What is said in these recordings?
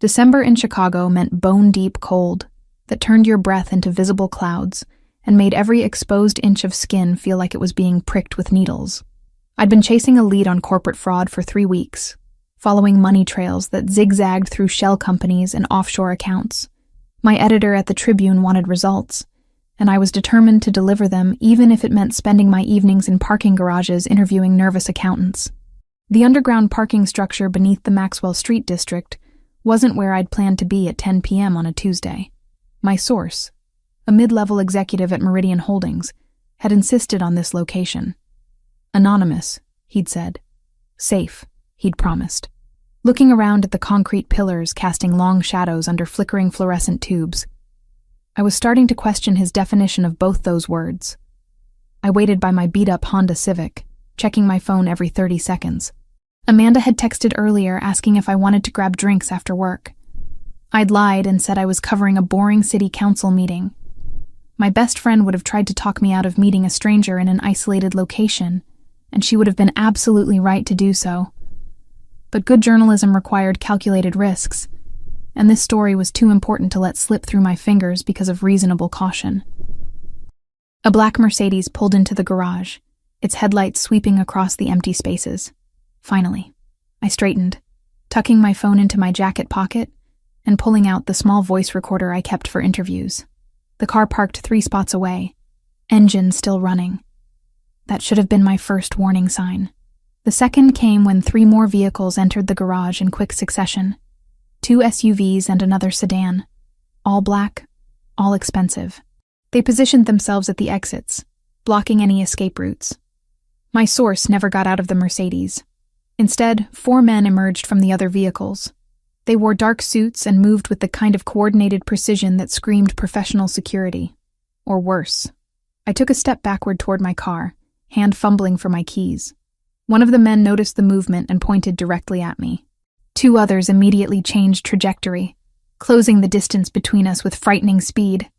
December in Chicago meant bone-deep cold that turned your breath into visible clouds and made every exposed inch of skin feel like it was being pricked with needles. I'd been chasing a lead on corporate fraud for 3 weeks, following money trails that zigzagged through shell companies and offshore accounts. My editor at the Tribune wanted results, and I was determined to deliver them even if it meant spending my evenings in parking garages interviewing nervous accountants. The underground parking structure beneath the Maxwell Street district wasn't where I'd planned to be at 10 p.m. on a Tuesday. My source, a mid-level executive at Meridian Holdings, had insisted on this location. Anonymous, he'd said. Safe, he'd promised. Looking around at the concrete pillars casting long shadows under flickering fluorescent tubes, I was starting to question his definition of both those words. I waited by my beat-up Honda Civic, checking my phone every 30 seconds. Amanda had texted earlier asking if I wanted to grab drinks after work. I'd lied and said I was covering a boring city council meeting. My best friend would have tried to talk me out of meeting a stranger in an isolated location, and she would have been absolutely right to do so. But good journalism required calculated risks, and this story was too important to let slip through my fingers because of reasonable caution. A black Mercedes pulled into the garage, its headlights sweeping across the empty spaces. Finally, I straightened, tucking my phone into my jacket pocket and pulling out the small voice recorder I kept for interviews. The car parked 3 spots away, engine still running. That should have been my first warning sign. The second came when 3 more vehicles entered the garage in quick succession. 2 SUVs and another sedan. All black, all expensive. They positioned themselves at the exits, blocking any escape routes. My source never got out of the Mercedes. Instead, 4 men emerged from the other vehicles. They wore dark suits and moved with the kind of coordinated precision that screamed professional security. Or worse. I took a step backward toward my car, hand fumbling for my keys. One of the men noticed the movement and pointed directly at me. 2 others immediately changed trajectory, closing the distance between us with frightening speed.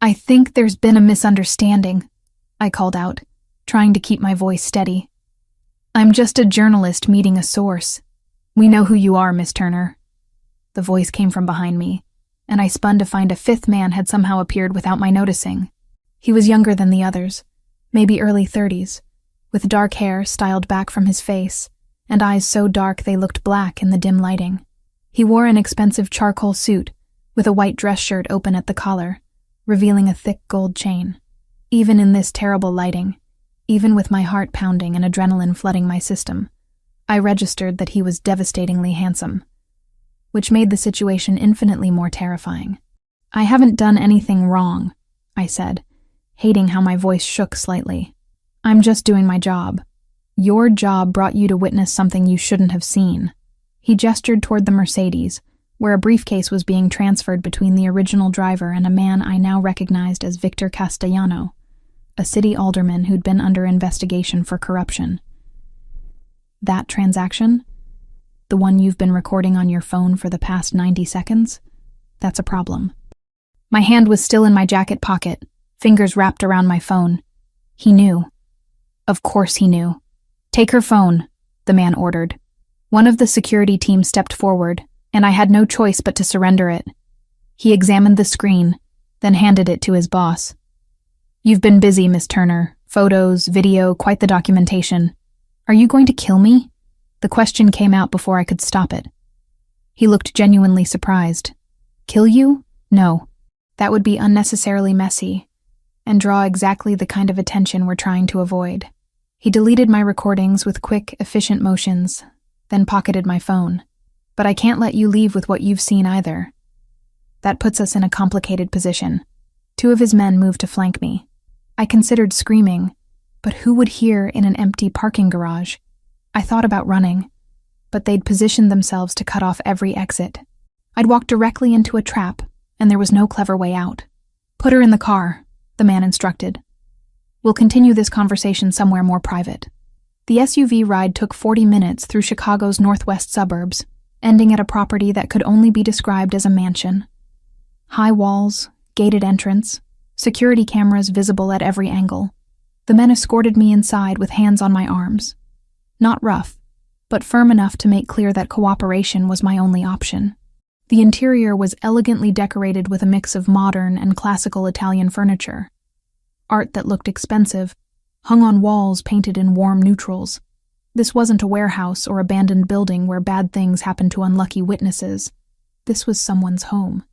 "I think there's been a misunderstanding," I called out, trying to keep my voice steady. "I'm just a journalist meeting a source. We know who you are, Miss Turner." The voice came from behind me, and I spun to find a 5th man had somehow appeared without my noticing. He was younger than the others, maybe early 30s, with dark hair styled back from his face, and eyes so dark they looked black in the dim lighting. He wore an expensive charcoal suit, with a white dress shirt open at the collar, revealing a thick gold chain. Even in this terrible lighting, even with my heart pounding and adrenaline flooding my system, I registered that he was devastatingly handsome, which made the situation infinitely more terrifying. "I haven't done anything wrong," I said, hating how my voice shook slightly. "I'm just doing my job. Your job brought you to witness something you shouldn't have seen." He gestured toward the Mercedes, where a briefcase was being transferred between the original driver and a man I now recognized as Victor Castellano, a city alderman who'd been under investigation for corruption. "That transaction? The one you've been recording on your phone for the past 90 seconds? That's a problem." My hand was still in my jacket pocket, fingers wrapped around my phone. He knew. Of course he knew. "Take her phone," the man ordered. One of the security team stepped forward, and I had no choice but to surrender it. He examined the screen, then handed it to his boss. "You've been busy, Miss Turner. Photos, video, quite the documentation. Are you going to kill me?" The question came out before I could stop it. He looked genuinely surprised. "Kill you? No. That would be unnecessarily messy, and draw exactly the kind of attention we're trying to avoid." He deleted my recordings with quick, efficient motions, then pocketed my phone. "But I can't let you leave with what you've seen either." That puts us in a complicated position. 2 of his men moved to flank me. I considered screaming, but who would hear in an empty parking garage? I thought about running, but they'd positioned themselves to cut off every exit. I'd walked directly into a trap, and there was no clever way out. "Put her in the car," the man instructed. "We'll continue this conversation somewhere more private." The SUV ride took 40 minutes through Chicago's northwest suburbs, ending at a property that could only be described as a mansion. High walls, gated entrance, security cameras visible at every angle. The men escorted me inside with hands on my arms. Not rough, but firm enough to make clear that cooperation was my only option. The interior was elegantly decorated with a mix of modern and classical Italian furniture. Art that looked expensive, hung on walls painted in warm neutrals. This wasn't a warehouse or abandoned building where bad things happened to unlucky witnesses. This was someone's home.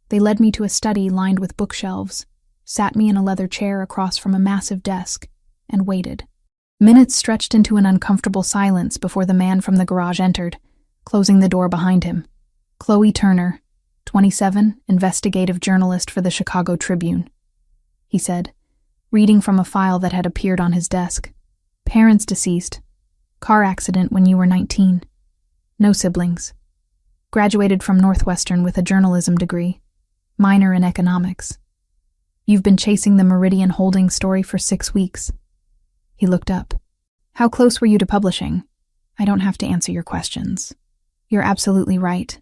They led me to a study lined with bookshelves, sat me in a leather chair across from a massive desk, and waited. Minutes stretched into an uncomfortable silence before the man from the garage entered, closing the door behind him. Chloe Turner, 27, investigative journalist for the Chicago Tribune, he said, reading from a file that had appeared on his desk. Parents deceased. Car accident when you were 19. No siblings. Graduated from Northwestern with a journalism degree. Minor in economics. You've been chasing the Meridian Holdings story for 6 weeks. He looked up. How close were you to publishing? I don't have to answer your questions. You're absolutely right.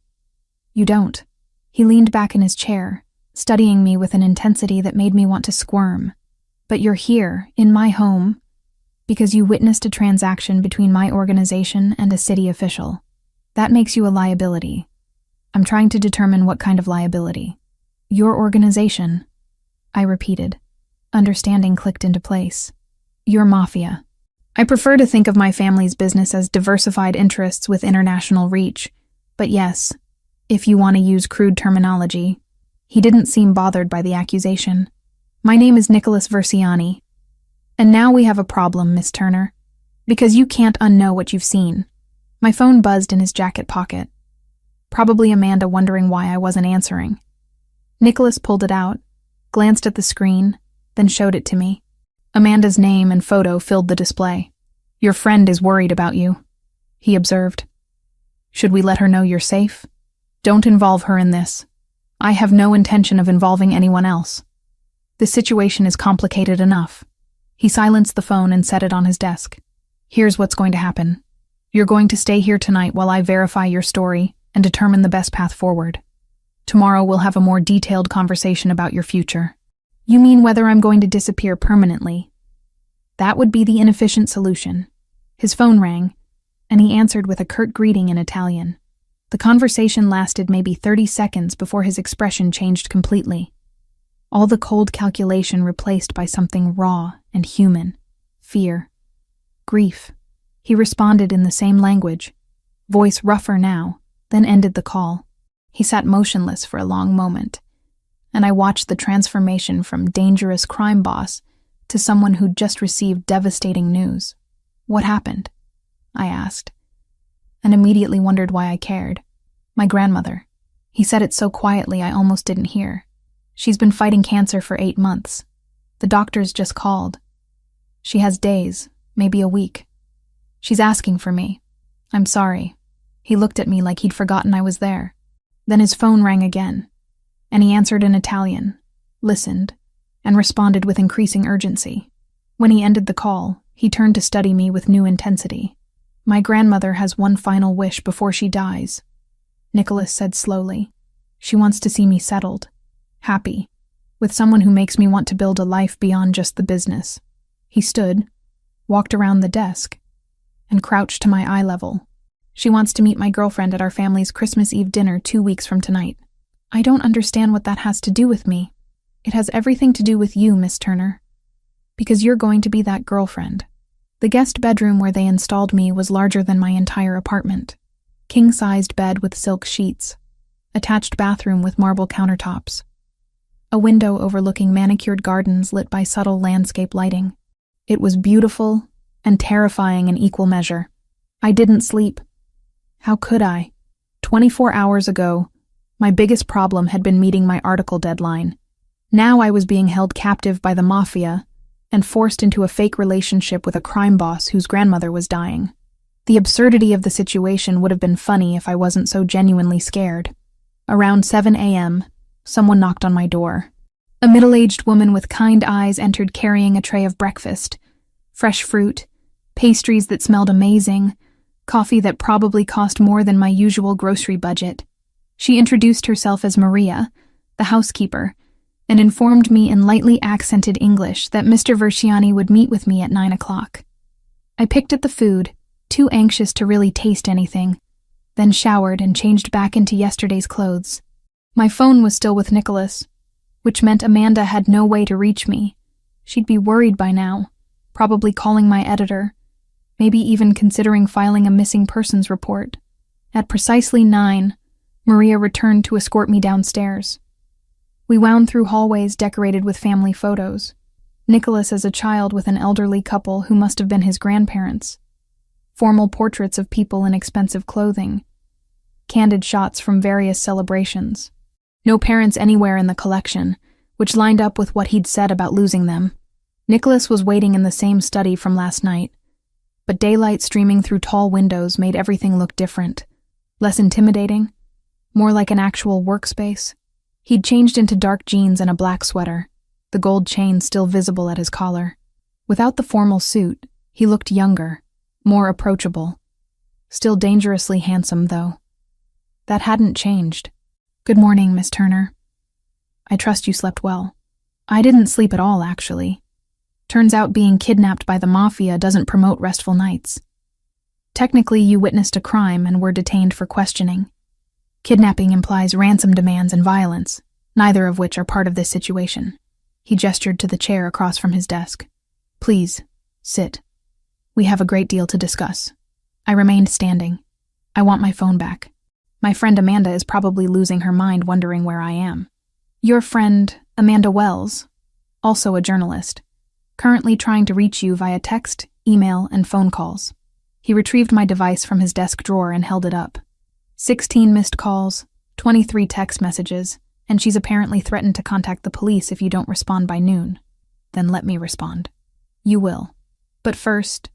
You don't. He leaned back in his chair, studying me with an intensity that made me want to squirm. But you're here, in my home, because you witnessed a transaction between my organization and a city official. That makes you a liability. I'm trying to determine what kind of liability. Your organization, I repeated. Understanding clicked into place. Your Mafia. I prefer to think of my family's business as diversified interests with international reach, but yes, if you want to use crude terminology. He didn't seem bothered by the accusation. My name is Nicholas Versiani. And now we have a problem, Miss Turner, because you can't unknow what you've seen. My phone buzzed in his jacket pocket. Probably Amanda wondering why I wasn't answering. Nicholas pulled it out, glanced at the screen, then showed it to me. Amanda's name and photo filled the display. Your friend is worried about you, he observed. Should we let her know you're safe? Don't involve her in this. I have no intention of involving anyone else. The situation is complicated enough. He silenced the phone and set it on his desk. Here's what's going to happen. You're going to stay here tonight while I verify your story and determine the best path forward. Tomorrow we'll have a more detailed conversation about your future. You mean whether I'm going to disappear permanently? That would be the inefficient solution. His phone rang, and he answered with a curt greeting in Italian. The conversation lasted maybe 30 seconds before his expression changed completely. All the cold calculation replaced by something raw and human. Fear. Grief. He responded in the same language, voice rougher now, then ended the call. He sat motionless for a long moment, and I watched the transformation from dangerous crime boss to someone who'd just received devastating news. What happened? I asked, and immediately wondered why I cared. My grandmother. He said it so quietly I almost didn't hear. She's been fighting cancer for 8 months. The doctors just called. She has days, maybe a week. She's asking for me. I'm sorry. He looked at me like he'd forgotten I was there. Then his phone rang again, and he answered in Italian, listened, and responded with increasing urgency. When he ended the call, he turned to study me with new intensity. My grandmother has one final wish before she dies, Nicholas said slowly. She wants to see me settled, happy, with someone who makes me want to build a life beyond just the business. He stood, walked around the desk, and crouched to my eye level. She wants to meet my girlfriend at our family's Christmas Eve dinner 2 weeks from tonight. I don't understand what that has to do with me. It has everything to do with you, Miss Turner. Because you're going to be that girlfriend. The guest bedroom where they installed me was larger than my entire apartment. King-sized bed with silk sheets. Attached bathroom with marble countertops. A window overlooking manicured gardens lit by subtle landscape lighting. It was beautiful and terrifying in equal measure. I didn't sleep. How could I? 24 hours ago, my biggest problem had been meeting my article deadline. Now I was being held captive by the Mafia and forced into a fake relationship with a crime boss whose grandmother was dying. The absurdity of the situation would have been funny if I wasn't so genuinely scared. Around 7 a.m., someone knocked on my door. A middle-aged woman with kind eyes entered carrying a tray of breakfast. Fresh fruit, pastries that smelled amazing, coffee that probably cost more than my usual grocery budget. She introduced herself as Maria, the housekeeper, and informed me in lightly accented English that Mr. Versiani would meet with me at 9 o'clock. I picked at the food, too anxious to really taste anything. then showered and changed back into yesterday's clothes. My phone was still with Nicholas, which meant Amanda had no way to reach me. She'd be worried by now, probably calling my editor, maybe even considering filing a missing persons report. At precisely 9, Maria returned to escort me downstairs. We wound through hallways decorated with family photos. Nicholas as a child with an elderly couple who must have been his grandparents. Formal portraits of people in expensive clothing. Candid shots from various celebrations. No parents anywhere in the collection, which lined up with what he'd said about losing them. Nicholas was waiting in the same study from last night, but daylight streaming through tall windows made everything look different. Less intimidating, more like an actual workspace. He'd changed into dark jeans and a black sweater, the gold chain still visible at his collar. Without the formal suit, he looked younger, more approachable. Still dangerously handsome, though. That hadn't changed. "Good morning, Miss Turner. I trust you slept well." "I didn't sleep at all, actually. Turns out being kidnapped by the Mafia doesn't promote restful nights. Technically, you witnessed a crime and were detained for questioning. Kidnapping implies ransom demands and violence, neither of which are part of this situation." He gestured to the chair across from his desk. "Please, sit. We have a great deal to discuss." I remained standing. "I want my phone back. My friend Amanda is probably losing her mind wondering where I am." "Your friend, Amanda Wells, also a journalist, currently trying to reach you via text, email, and phone calls." He retrieved my device from his desk drawer and held it up. 16 missed calls, 23 text messages, and she's apparently threatened to contact the police if you don't respond by noon. "Then let me respond." "You will. But first,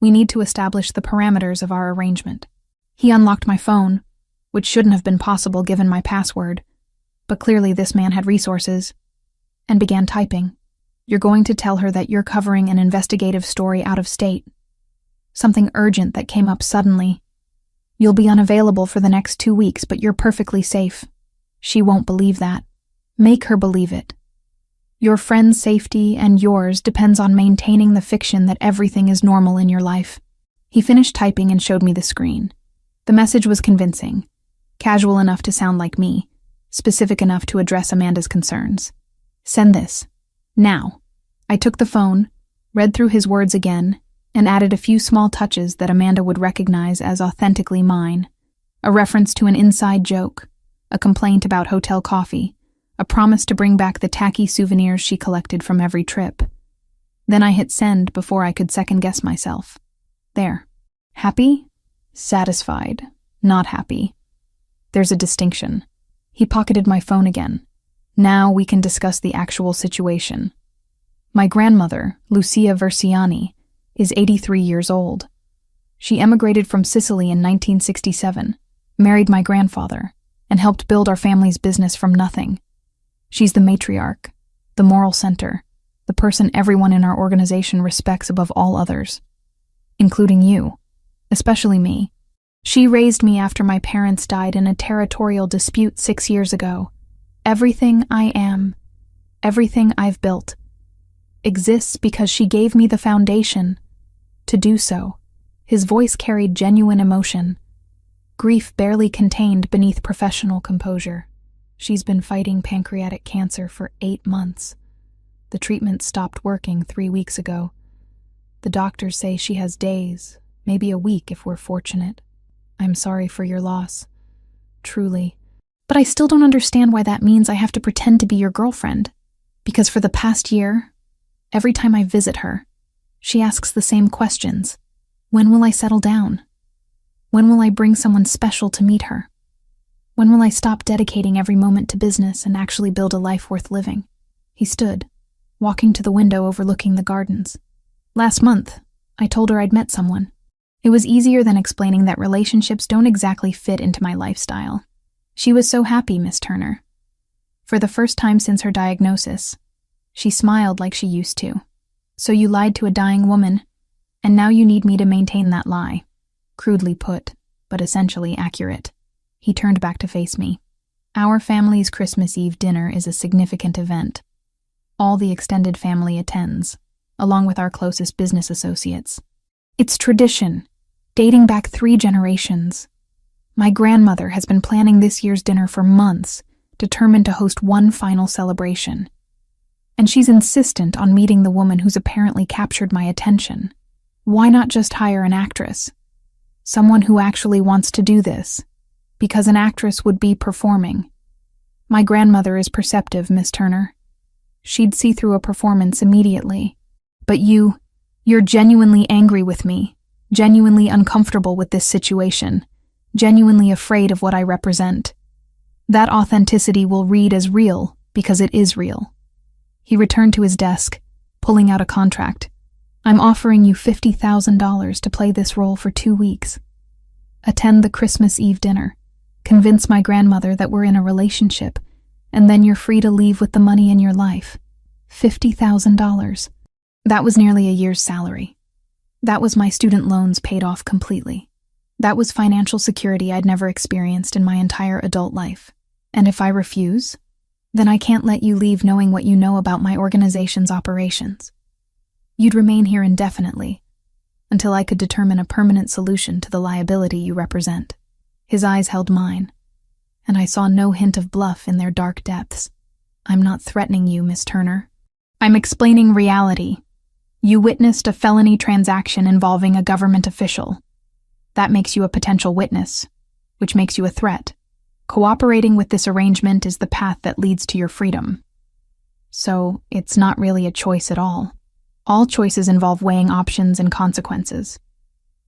we need to establish the parameters of our arrangement." He unlocked my phone, which shouldn't have been possible given my password, but clearly this man had resources, and began typing. "You're going to tell her that you're covering an investigative story out of state. Something urgent that came up suddenly. You'll be unavailable for the next 2 weeks, but you're perfectly safe. She won't believe that. Make her believe it. Your friend's safety and yours depends on maintaining the fiction that everything is normal in your life." He finished typing and showed me the screen. The message was convincing, casual enough to sound like me, specific enough to address Amanda's concerns. "Send this. Now." I took the phone, read through his words again, and added a few small touches that Amanda would recognize as authentically mine. A reference to an inside joke, a complaint about hotel coffee, a promise to bring back the tacky souvenirs she collected from every trip. Then I hit send before I could second-guess myself. There. Happy? Satisfied. Not happy. There's a distinction. He pocketed my phone again. Now we can discuss the actual situation. My grandmother, Lucia Versiani, is 83 years old. She emigrated from Sicily in 1967, married my grandfather, and helped build our family's business from nothing. She's the matriarch, the moral center, the person everyone in our organization respects above all others, including you, especially me. She raised me after my parents died in a territorial dispute 6 years ago. Everything I am, everything I've built, exists because she gave me the foundation to do so. His voice carried genuine emotion, grief barely contained beneath professional composure. She's been fighting pancreatic cancer for 8 months. The treatment stopped working 3 weeks ago. The doctors say she has days, maybe a week if we're fortunate. I'm sorry for your loss. Truly. But I still don't understand why that means I have to pretend to be your girlfriend. Because for the past year, every time I visit her, she asks the same questions. When will I settle down? When will I bring someone special to meet her? When will I stop dedicating every moment to business and actually build a life worth living? He stood, walking to the window overlooking the gardens. Last month, I told her I'd met someone. It was easier than explaining that relationships don't exactly fit into my lifestyle. She was so happy, Miss Turner. For the first time since her diagnosis, she smiled like she used to. So you lied to a dying woman, and now you need me to maintain that lie. Crudely put, but essentially accurate. He turned back to face me. Our family's Christmas Eve dinner is a significant event. All the extended family attends, along with our closest business associates. It's tradition, dating back 3 generations. My grandmother has been planning this year's dinner for months, determined to host one final celebration. And she's insistent on meeting the woman who's apparently captured my attention. Why not just hire an actress? Someone who actually wants to do this. Because an actress would be performing. My grandmother is perceptive, Miss Turner. She'd see through a performance immediately. But you're genuinely angry with me, genuinely uncomfortable with this situation, genuinely afraid of what I represent. That authenticity will read as real because it is real. He returned to his desk, pulling out a contract. I'm offering you $50,000 to play this role for 2 weeks. Attend the Christmas Eve dinner. Convince my grandmother that we're in a relationship, and then you're free to leave with the money in your life. $50,000. That was nearly a year's salary. That was my student loans paid off completely. That was financial security I'd never experienced in my entire adult life. And if I refuse, then I can't let you leave knowing what you know about my organization's operations. You'd remain here indefinitely, until I could determine a permanent solution to the liability you represent. His eyes held mine, and I saw no hint of bluff in their dark depths. I'm not threatening you, Miss Turner. I'm explaining reality. You witnessed a felony transaction involving a government official. That makes you a potential witness, which makes you a threat. Cooperating with this arrangement is the path that leads to your freedom. So, it's not really a choice at all. All choices involve weighing options and consequences.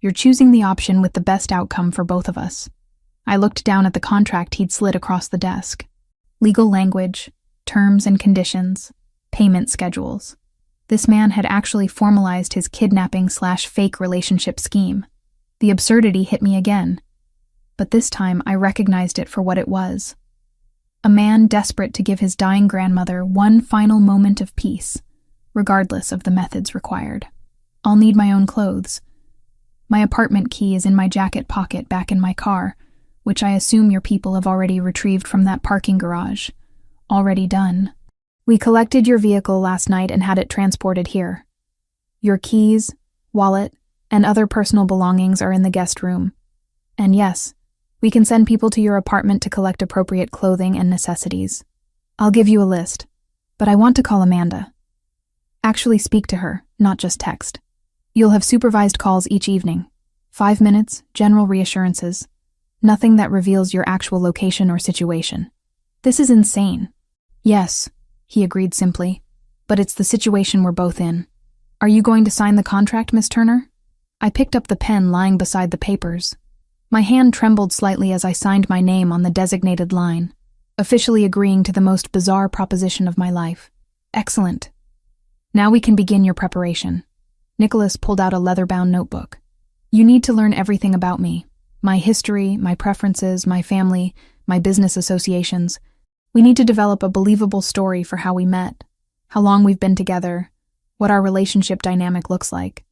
You're choosing the option with the best outcome for both of us. I looked down at the contract he'd slid across the desk. Legal language, terms and conditions, payment schedules. This man had actually formalized his kidnapping/fake relationship scheme. The absurdity hit me again. But this time I recognized it for what it was. A man desperate to give his dying grandmother one final moment of peace, regardless of the methods required. I'll need my own clothes. My apartment key is in my jacket pocket back in my car, which I assume your people have already retrieved from that parking garage. Already done. We collected your vehicle last night and had it transported here. Your keys, wallet, and other personal belongings are in the guest room. And yes, we can send people to your apartment to collect appropriate clothing and necessities. I'll give you a list, but I want to call Amanda. Actually speak to her, not just text. You'll have supervised calls each evening. 5 minutes, general reassurances. Nothing that reveals your actual location or situation. This is insane. Yes, he agreed simply, but it's the situation we're both in. Are you going to sign the contract, Miss Turner? I picked up the pen lying beside the papers. My hand trembled slightly as I signed my name on the designated line, officially agreeing to the most bizarre proposition of my life. Excellent. Now we can begin your preparation. Nicholas pulled out a leather-bound notebook. You need to learn everything about me. My history, my preferences, my family, my business associations. We need to develop a believable story for how we met, how long we've been together, what our relationship dynamic looks like.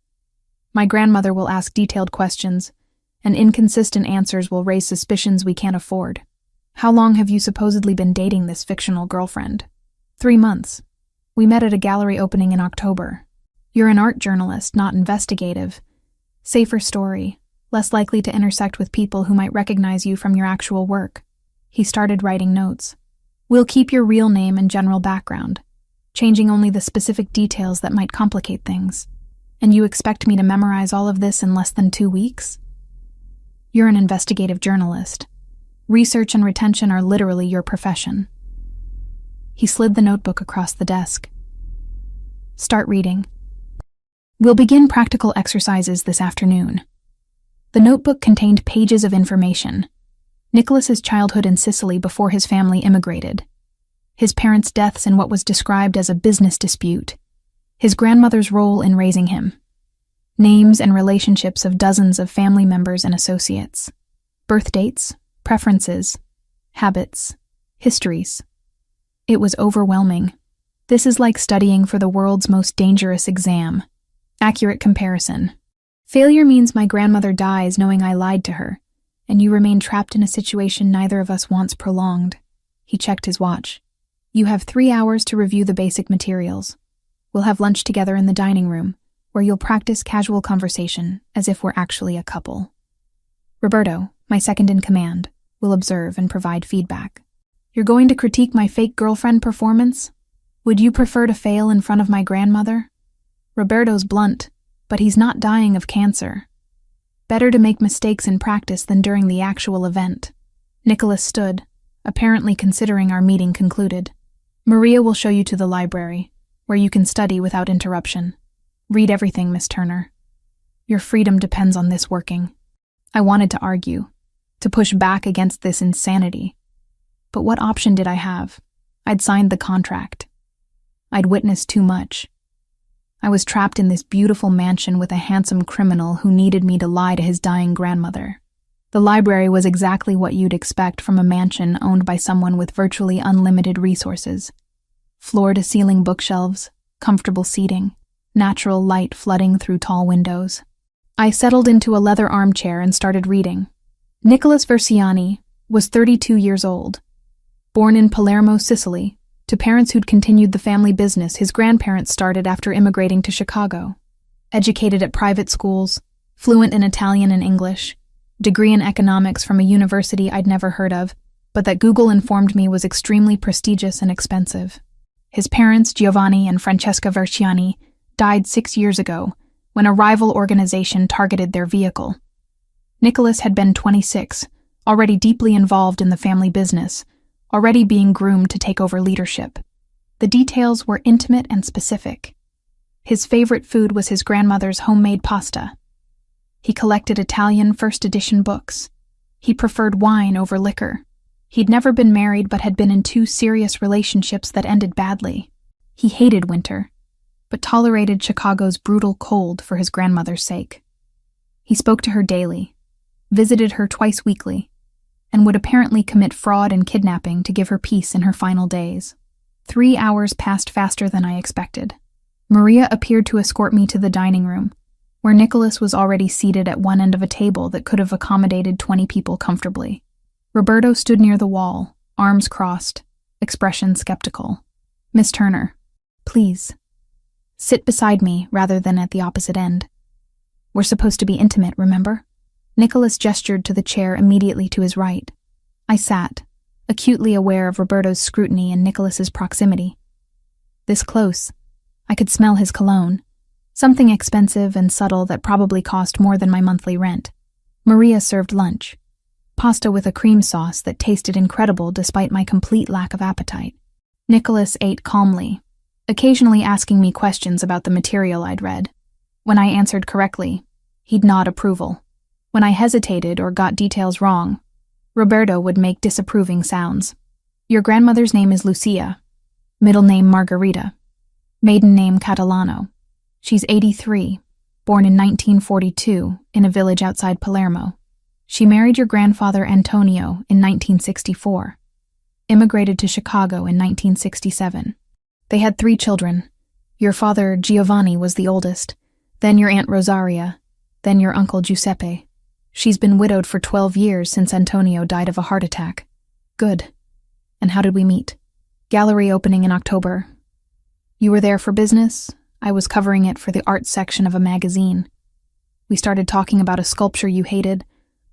My grandmother will ask detailed questions, and inconsistent answers will raise suspicions we can't afford. How long have you supposedly been dating this fictional girlfriend? 3 months. We met at a gallery opening in October. You're an art journalist, not investigative. Safer story, less likely to intersect with people who might recognize you from your actual work. He started writing notes. We'll keep your real name and general background, changing only the specific details that might complicate things. And you expect me to memorize all of this in less than 2 weeks? You're an investigative journalist. Research and retention are literally your profession. He slid the notebook across the desk. Start reading. We'll begin practical exercises this afternoon. The notebook contained pages of information. Nicholas's childhood in Sicily before his family immigrated. His parents' deaths in what was described as a business dispute. His grandmother's role in raising him. Names and relationships of dozens of family members and associates. Birth dates, preferences, habits, histories. It was overwhelming. This is like studying for the world's most dangerous exam. Accurate comparison. Failure means my grandmother dies knowing I lied to her, and you remain trapped in a situation neither of us wants prolonged. He checked his watch. You have 3 hours to review the basic materials. We'll have lunch together in the dining room, where you'll practice casual conversation as if we're actually a couple. Roberto, My second in command will observe and provide feedback. You're going to critique my fake girlfriend performance? Would you prefer to fail in front of my grandmother? Roberto's blunt, but he's not dying of cancer. Better to make mistakes in practice than during the actual event. Nicholas stood, apparently considering our meeting concluded. Maria will show you to the library, where you can study without interruption. Read everything, Miss Turner. Your freedom depends on this working. I wanted to argue, to push back against this insanity. But what option did I have? I'd signed the contract. I'd witnessed too much. I was trapped in this beautiful mansion with a handsome criminal who needed me to lie to his dying grandmother. The library was exactly what you'd expect from a mansion owned by someone with virtually unlimited resources. Floor-to-ceiling bookshelves, comfortable seating, natural light flooding through tall windows. I settled into a leather armchair and started reading. Nicholas Versiani was 32 years old. Born in Palermo, Sicily, to parents who'd continued the family business his grandparents started after immigrating to Chicago. Educated at private schools, fluent in Italian and English, degree in economics from a university I'd never heard of, but that Google informed me was extremely prestigious and expensive. His parents, Giovanni and Francesca Versiani, died 6 years ago when a rival organization targeted their vehicle. Nicholas had been 26, already deeply involved in the family business, already being groomed to take over leadership. The details were intimate and specific. His favorite food was his grandmother's homemade pasta. He collected Italian first edition books. He preferred wine over liquor. He'd never been married but had been in 2 serious relationships that ended badly. He hated winter, but tolerated Chicago's brutal cold for his grandmother's sake. He spoke to her daily, visited her twice weekly, and would apparently commit fraud and kidnapping to give her peace in her final days. 3 hours passed faster than I expected. Maria appeared to escort me to the dining room, where Nicholas was already seated at one end of a table that could have accommodated 20 people comfortably. Roberto stood near the wall, arms crossed, expression skeptical. Miss Turner, please, sit beside me rather than at the opposite end. We're supposed to be intimate, remember? Nicholas gestured to the chair immediately to his right. I sat, acutely aware of Roberto's scrutiny and Nicholas's proximity. This close, I could smell his cologne, something expensive and subtle that probably cost more than my monthly rent. Maria served lunch, pasta with a cream sauce that tasted incredible despite my complete lack of appetite. Nicholas ate calmly, occasionally asking me questions about the material I'd read. When I answered correctly, he'd nod approval. When I hesitated or got details wrong, Roberto would make disapproving sounds. Your grandmother's name is Lucia, middle name Margarita, maiden name Catalano. She's 83, born in 1942 in a village outside Palermo. She married your grandfather Antonio in 1964, immigrated to Chicago in 1967. They had 3 children. Your father Giovanni was the oldest, then your Aunt Rosaria, then your Uncle Giuseppe. She's been widowed for 12 years since Antonio died of a heart attack. Good. And how did we meet? Gallery opening in October. You were there for business? I was covering it for the art section of a magazine. We started talking about a sculpture you hated,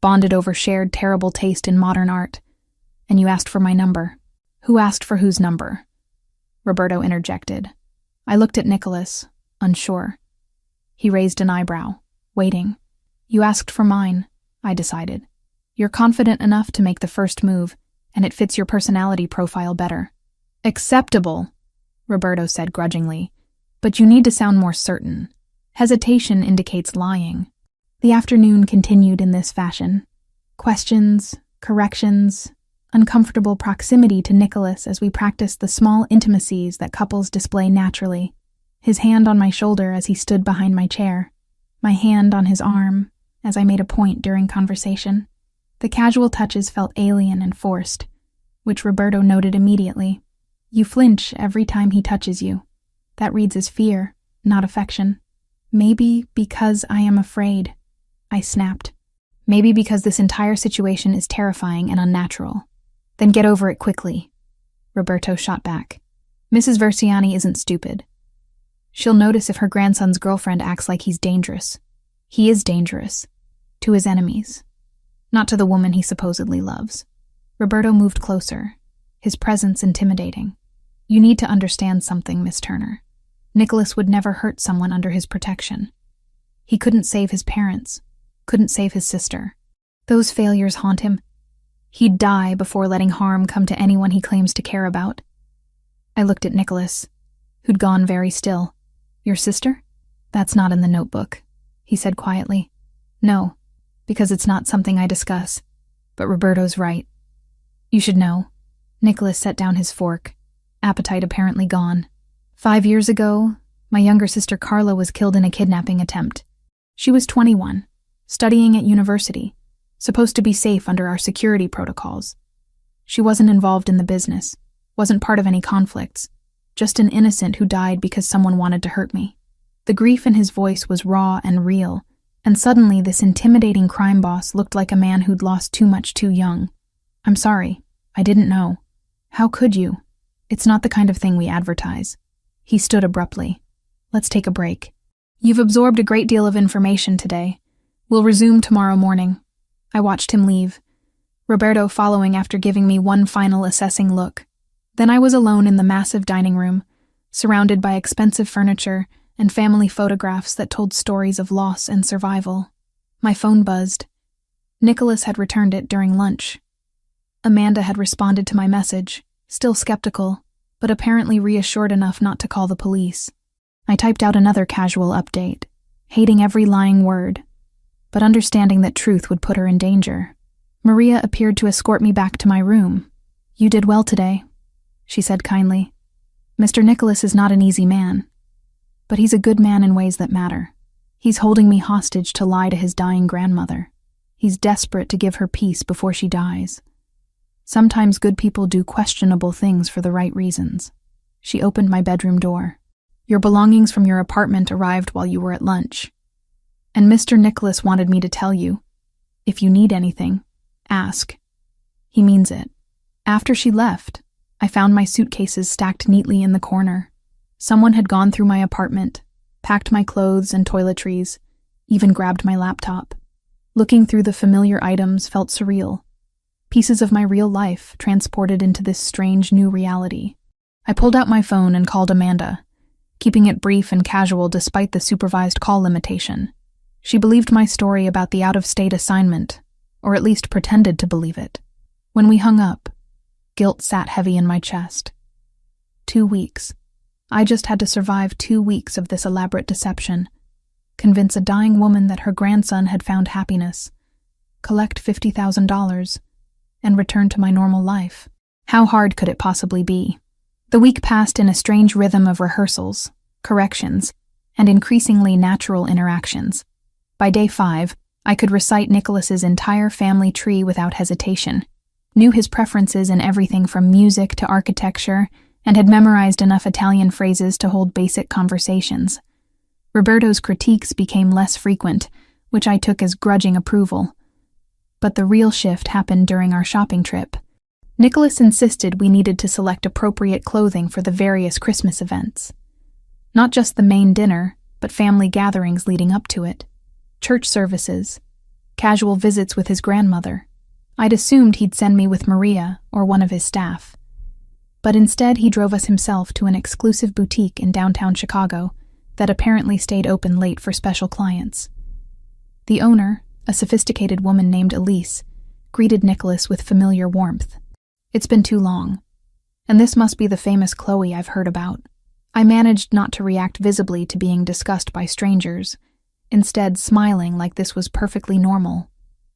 bonded over shared terrible taste in modern art, and you asked for my number. Who asked for whose number? Roberto interjected. I looked at Nicholas, unsure. He raised an eyebrow, waiting. You asked for mine, I decided. You're confident enough to make the first move, and it fits your personality profile better. Acceptable, Roberto said grudgingly, but you need to sound more certain. Hesitation indicates lying. The afternoon continued in this fashion. Questions, corrections, uncomfortable proximity to Nicholas as we practiced the small intimacies that couples display naturally. His hand on my shoulder as he stood behind my chair. My hand on his arm as I made a point during conversation. The casual touches felt alien and forced, which Roberto noted immediately. You flinch every time he touches you. That reads as fear, not affection. Maybe because I am afraid, I snapped. Maybe because this entire situation is terrifying and unnatural. Then get over it quickly, Roberto shot back. Mrs. Versiani isn't stupid. She'll notice if her grandson's girlfriend acts like he's dangerous. He is dangerous. To his enemies. not to the woman he supposedly loves. Roberto moved closer, his presence intimidating. You need to understand something, Miss Turner. Nicholas would never hurt someone under his protection. He couldn't save his parents, couldn't save his sister. Those failures haunt him. He'd die before letting harm come to anyone he claims to care about. I looked at Nicholas, who'd gone very still. Your sister? That's not in the notebook, he said quietly. No, because it's not something I discuss. But Roberto's right. You should know. Nicholas set down his fork, appetite apparently gone. 5 years ago, my younger sister Carla was killed in a kidnapping attempt. She was 21, studying at university, supposed to be safe under our security protocols. She wasn't involved in the business, wasn't part of any conflicts, just an innocent who died because someone wanted to hurt me. The grief in his voice was raw and real, and suddenly this intimidating crime boss looked like a man who'd lost too much too young. I'm sorry, I didn't know. How could you? It's not the kind of thing we advertise. He stood abruptly. Let's take a break. You've absorbed a great deal of information today. We'll resume tomorrow morning. I watched him leave, Roberto following after giving me one final assessing look. Then I was alone in the massive dining room, surrounded by expensive furniture and family photographs that told stories of loss and survival. My phone buzzed. Nicholas had returned it during lunch. Amanda had responded to my message, still skeptical, but apparently reassured enough not to call the police. I typed out another casual update, hating every lying word, but understanding that truth would put her in danger. Maria appeared to escort me back to my room. You did well today, she said kindly. Mr. Nicholas is not an easy man, but he's a good man in ways that matter. He's holding me hostage to lie to his dying grandmother. He's desperate to give her peace before she dies. Sometimes good people do questionable things for the right reasons. She opened my bedroom door. Your belongings from your apartment arrived while you were at lunch. And Mr. Nicholas wanted me to tell you, if you need anything, ask. He means it. After she left, I found my suitcases stacked neatly in the corner. Someone had gone through my apartment, packed my clothes and toiletries, even grabbed my laptop. Looking through the familiar items felt surreal. Pieces of my real life transported into this strange new reality. I pulled out my phone and called Amanda, keeping it brief and casual despite the supervised call limitation. She believed my story about the out-of-state assignment, or at least pretended to believe it. When we hung up, guilt sat heavy in my chest. 2 weeks. I just had to survive 2 weeks of this elaborate deception, convince a dying woman that her grandson had found happiness, collect $50,000, and return to my normal life. How hard could it possibly be? The week passed in a strange rhythm of rehearsals, corrections, and increasingly natural interactions. By day 5, I could recite Nicholas's entire family tree without hesitation, knew his preferences in everything from music to architecture, and had memorized enough Italian phrases to hold basic conversations. Roberto's critiques became less frequent, which I took as grudging approval. But the real shift happened during our shopping trip. Nicholas insisted we needed to select appropriate clothing for the various Christmas events. Not just the main dinner, but family gatherings leading up to it. Church services, casual visits with his grandmother. I'd assumed he'd send me with Maria or one of his staff. But instead he drove us himself to an exclusive boutique in downtown Chicago that apparently stayed open late for special clients. The owner, a sophisticated woman named Elise, greeted Nicholas with familiar warmth. It's been too long, and this must be the famous Chloe I've heard about. I managed not to react visibly to being discussed by strangers, instead smiling like this was perfectly normal.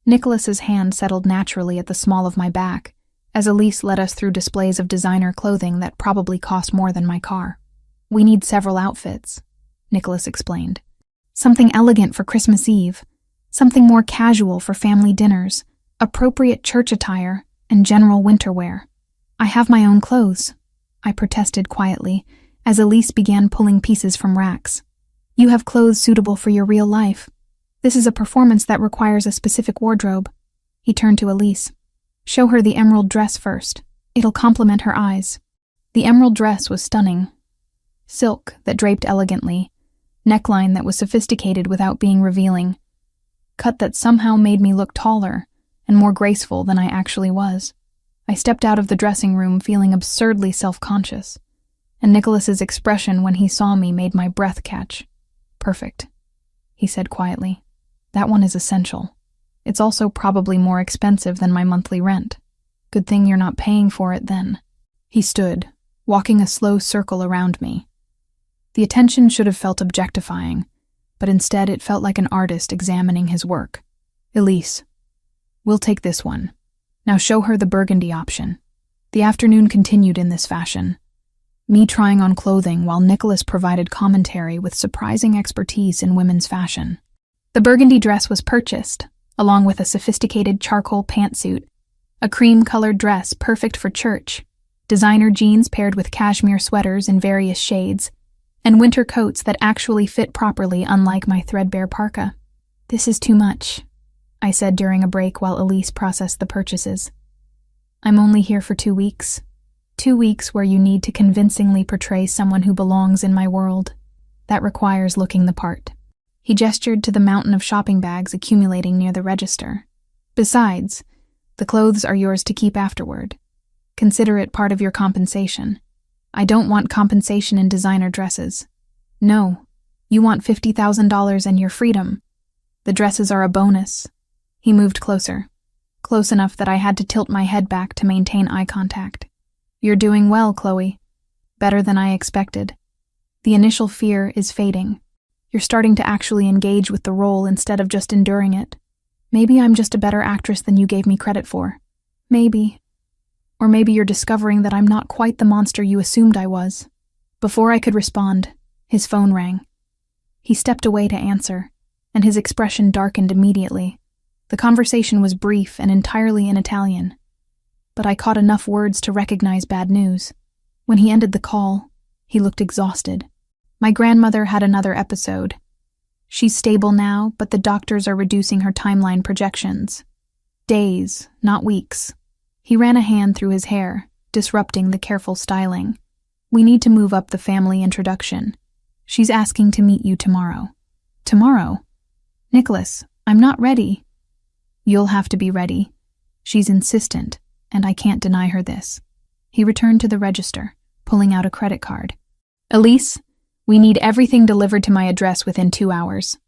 Nicholas's hand settled naturally at the small of my back, as Elise led us through displays of designer clothing that probably cost more than my car. We need several outfits, Nicholas explained. Something elegant for Christmas Eve, something more casual for family dinners, appropriate church attire, and general winter wear. I have my own clothes, I protested quietly, as Elise began pulling pieces from racks. You have clothes suitable for your real life. This is a performance that requires a specific wardrobe. He turned to Elise. Show her the emerald dress first. It'll complement her eyes. The emerald dress was stunning. Silk that draped elegantly, neckline that was sophisticated without being revealing, cut that somehow made me look taller, and more graceful than I actually was. I stepped out of the dressing room feeling absurdly self-conscious, and Nicholas's expression when he saw me made my breath catch. "Perfect," he said quietly. "That one is essential. It's also probably more expensive than my monthly rent. Good thing you're not paying for it then." He stood, walking a slow circle around me. The attention should have felt objectifying, but instead it felt like an artist examining his work. "Elise, we'll take this one. Now show her the burgundy option." The afternoon continued in this fashion, me trying on clothing while Nicholas provided commentary with surprising expertise in women's fashion. The burgundy dress was purchased, along with a sophisticated charcoal pantsuit, a cream-colored dress perfect for church, designer jeans paired with cashmere sweaters in various shades, and winter coats that actually fit properly, unlike my threadbare parka. "This is too much," I said during a break while Elise processed the purchases. "I'm only here for 2 weeks. 2 weeks where you need to convincingly portray someone who belongs in my world. That requires looking the part." He gestured to the mountain of shopping bags accumulating near the register. "Besides, the clothes are yours to keep afterward. Consider it part of your compensation. I don't want compensation in designer dresses. No, you want $50,000 and your freedom. The dresses are a bonus." He moved closer, close enough that I had to tilt my head back to maintain eye contact. "You're doing well, Chloe. Better than I expected. The initial fear is fading. You're starting to actually engage with the role instead of just enduring it. Maybe I'm just a better actress than you gave me credit for. Maybe. Or maybe you're discovering that I'm not quite the monster you assumed I was." Before I could respond, his phone rang. He stepped away to answer, and his expression darkened immediately. The conversation was brief and entirely in Italian, but I caught enough words to recognize bad news. When he ended the call, he looked exhausted. "My grandmother had another episode. She's stable now, but the doctors are reducing her timeline projections. Days, not weeks." He ran a hand through his hair, disrupting the careful styling. "We need to move up the family introduction. She's asking to meet you tomorrow." "Tomorrow? Nicholas, I'm not ready." "You'll have to be ready. She's insistent, and I can't deny her this." He returned to the register, pulling out a credit card. "Elise, we need everything delivered to my address within 2 hours.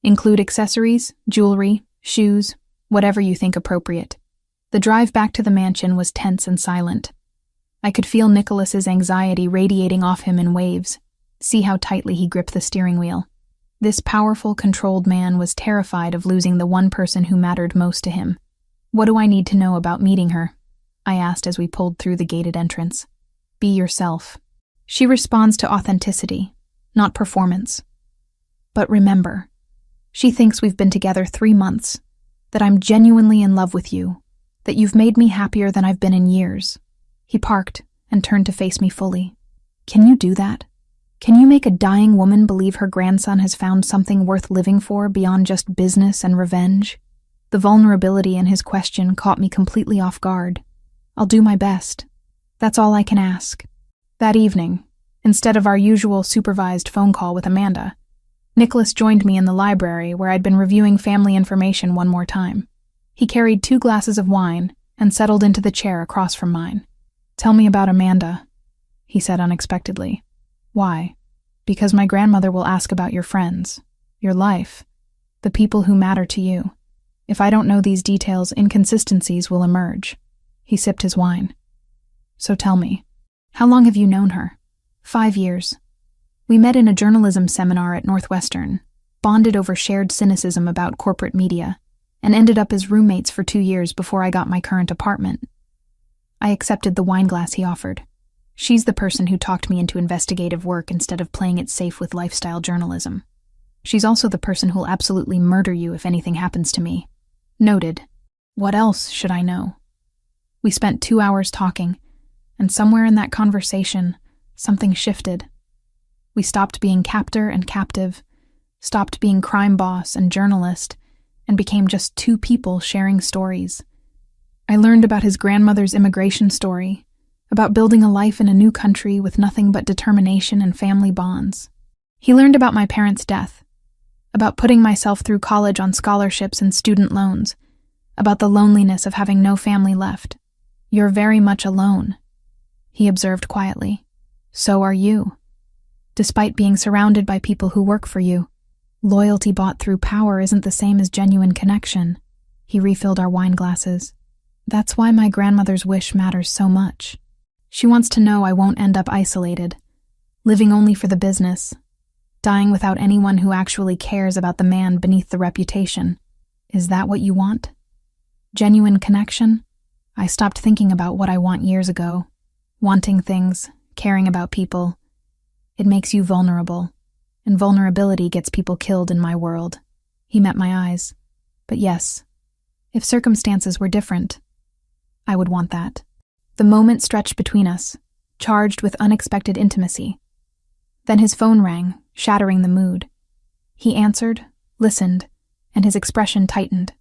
Include accessories, jewelry, shoes, whatever you think appropriate." The drive back to the mansion was tense and silent. I could feel Nicholas's anxiety radiating off him in waves. See how tightly he gripped the steering wheel. This powerful, controlled man was terrified of losing the one person who mattered most to him. "What do I need to know about meeting her?" I asked as we pulled through the gated entrance. "Be yourself. She responds to authenticity, not performance. But remember, she thinks we've been together 3 months, that I'm genuinely in love with you, that you've made me happier than I've been in years." He parked and turned to face me fully. "Can you do that? Can you make a dying woman believe her grandson has found something worth living for beyond just business and revenge?" The vulnerability in his question caught me completely off guard. "I'll do my best. That's all I can ask." That evening, instead of our usual supervised phone call with Amanda, Nicholas joined me in the library where I'd been reviewing family information one more time. He carried 2 glasses of wine and settled into the chair across from mine. "Tell me about Amanda," he said unexpectedly. "Why?" "Because my grandmother will ask about your friends, your life, the people who matter to you. If I don't know these details, inconsistencies will emerge." He sipped his wine. "So tell me, how long have you known her?" 5 years. We met in a journalism seminar at Northwestern, bonded over shared cynicism about corporate media, and ended up as roommates for 2 years before I got my current apartment. I accepted the wine glass he offered. She's the person who talked me into investigative work instead of playing it safe with lifestyle journalism. She's also the person who'll absolutely murder you if anything happens to me. Noted. What else should I know? We spent 2 hours talking, and somewhere in that conversation, something shifted. We stopped being captor and captive, stopped being crime boss and journalist, and became just 2 people sharing stories. I learned about his grandmother's immigration story, about building a life in a new country with nothing but determination and family bonds. He learned about my parents' death, about putting myself through college on scholarships and student loans, about the loneliness of having no family left. You're very much alone, he observed quietly. So are you. Despite being surrounded by people who work for you, loyalty bought through power isn't the same as genuine connection. He refilled our wine glasses. That's why my grandmother's wish matters so much. She wants to know I won't end up isolated, living only for the business, dying without anyone who actually cares about the man beneath the reputation. Is that what you want? Genuine connection? I stopped thinking about what I want years ago. Wanting things, caring about people. It makes you vulnerable, and vulnerability gets people killed in my world. He met my eyes. But yes, if circumstances were different, I would want that. The moment stretched between us, charged with unexpected intimacy. Then his phone rang, shattering the mood. He answered, listened, and his expression tightened.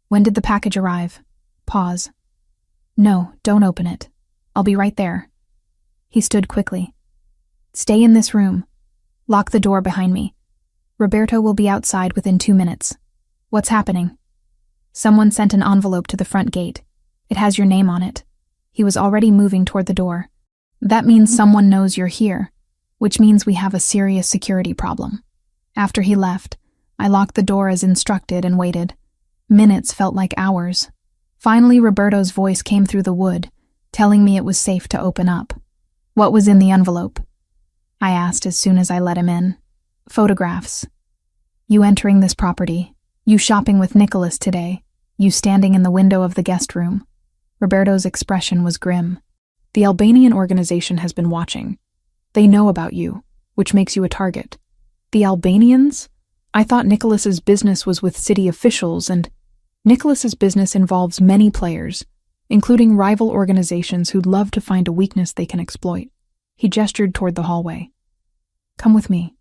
When did the package arrive? Pause. No, don't open it. I'll be right there. He stood quickly. Stay in this room. Lock the door behind me. Roberto will be outside within 2 minutes. What's happening? Someone sent an envelope to the front gate. It has your name on it. He was already moving toward the door. That means someone knows you're here, which means we have a serious security problem. After he left, I locked the door as instructed and waited. Minutes felt like hours. Finally, Roberto's voice came through the wood, telling me it was safe to open up. What was in the envelope? I asked as soon as I let him in. Photographs. You entering this property. You shopping with Nicholas today. You standing in the window of the guest room. Roberto's expression was grim. The Albanian organization has been watching. They know about you, which makes you a target. The Albanians? I thought Nicholas's business was with city officials, and Nicholas's business involves many players, including rival organizations who'd love to find a weakness they can exploit. He gestured toward the hallway. Come with me.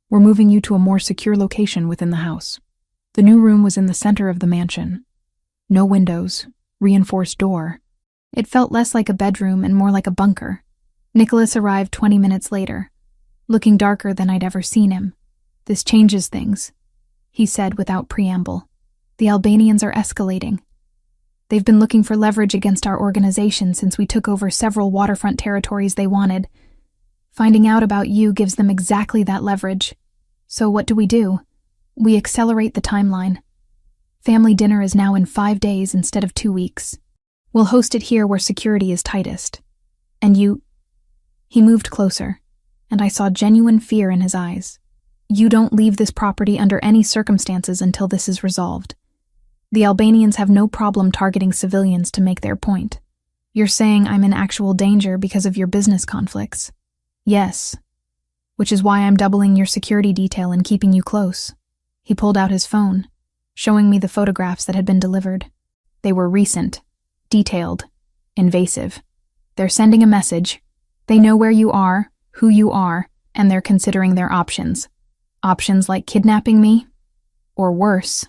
We're moving you to a more secure location within the house. The new room was in the center of the mansion. No windows, reinforced door. It felt less like a bedroom and more like a bunker. Nicholas arrived 20 minutes later, looking darker than I'd ever seen him. This changes things, he said without preamble. The Albanians are escalating. They've been looking for leverage against our organization since we took over several waterfront territories they wanted. Finding out about you gives them exactly that leverage. So what do? We accelerate the timeline. Family dinner is now in 5 days instead of 2 weeks. We'll host it here where security is tightest. And you... He moved closer, and I saw genuine fear in his eyes. You don't leave this property under any circumstances until this is resolved. The Albanians have no problem targeting civilians to make their point. You're saying I'm in actual danger because of your business conflicts. Yes, which is why I'm doubling your security detail and keeping you close. He pulled out his phone, showing me the photographs that had been delivered. They were recent, detailed, invasive. They're sending a message. They know where you are, who you are, and they're considering their options. Options like kidnapping me? Or worse.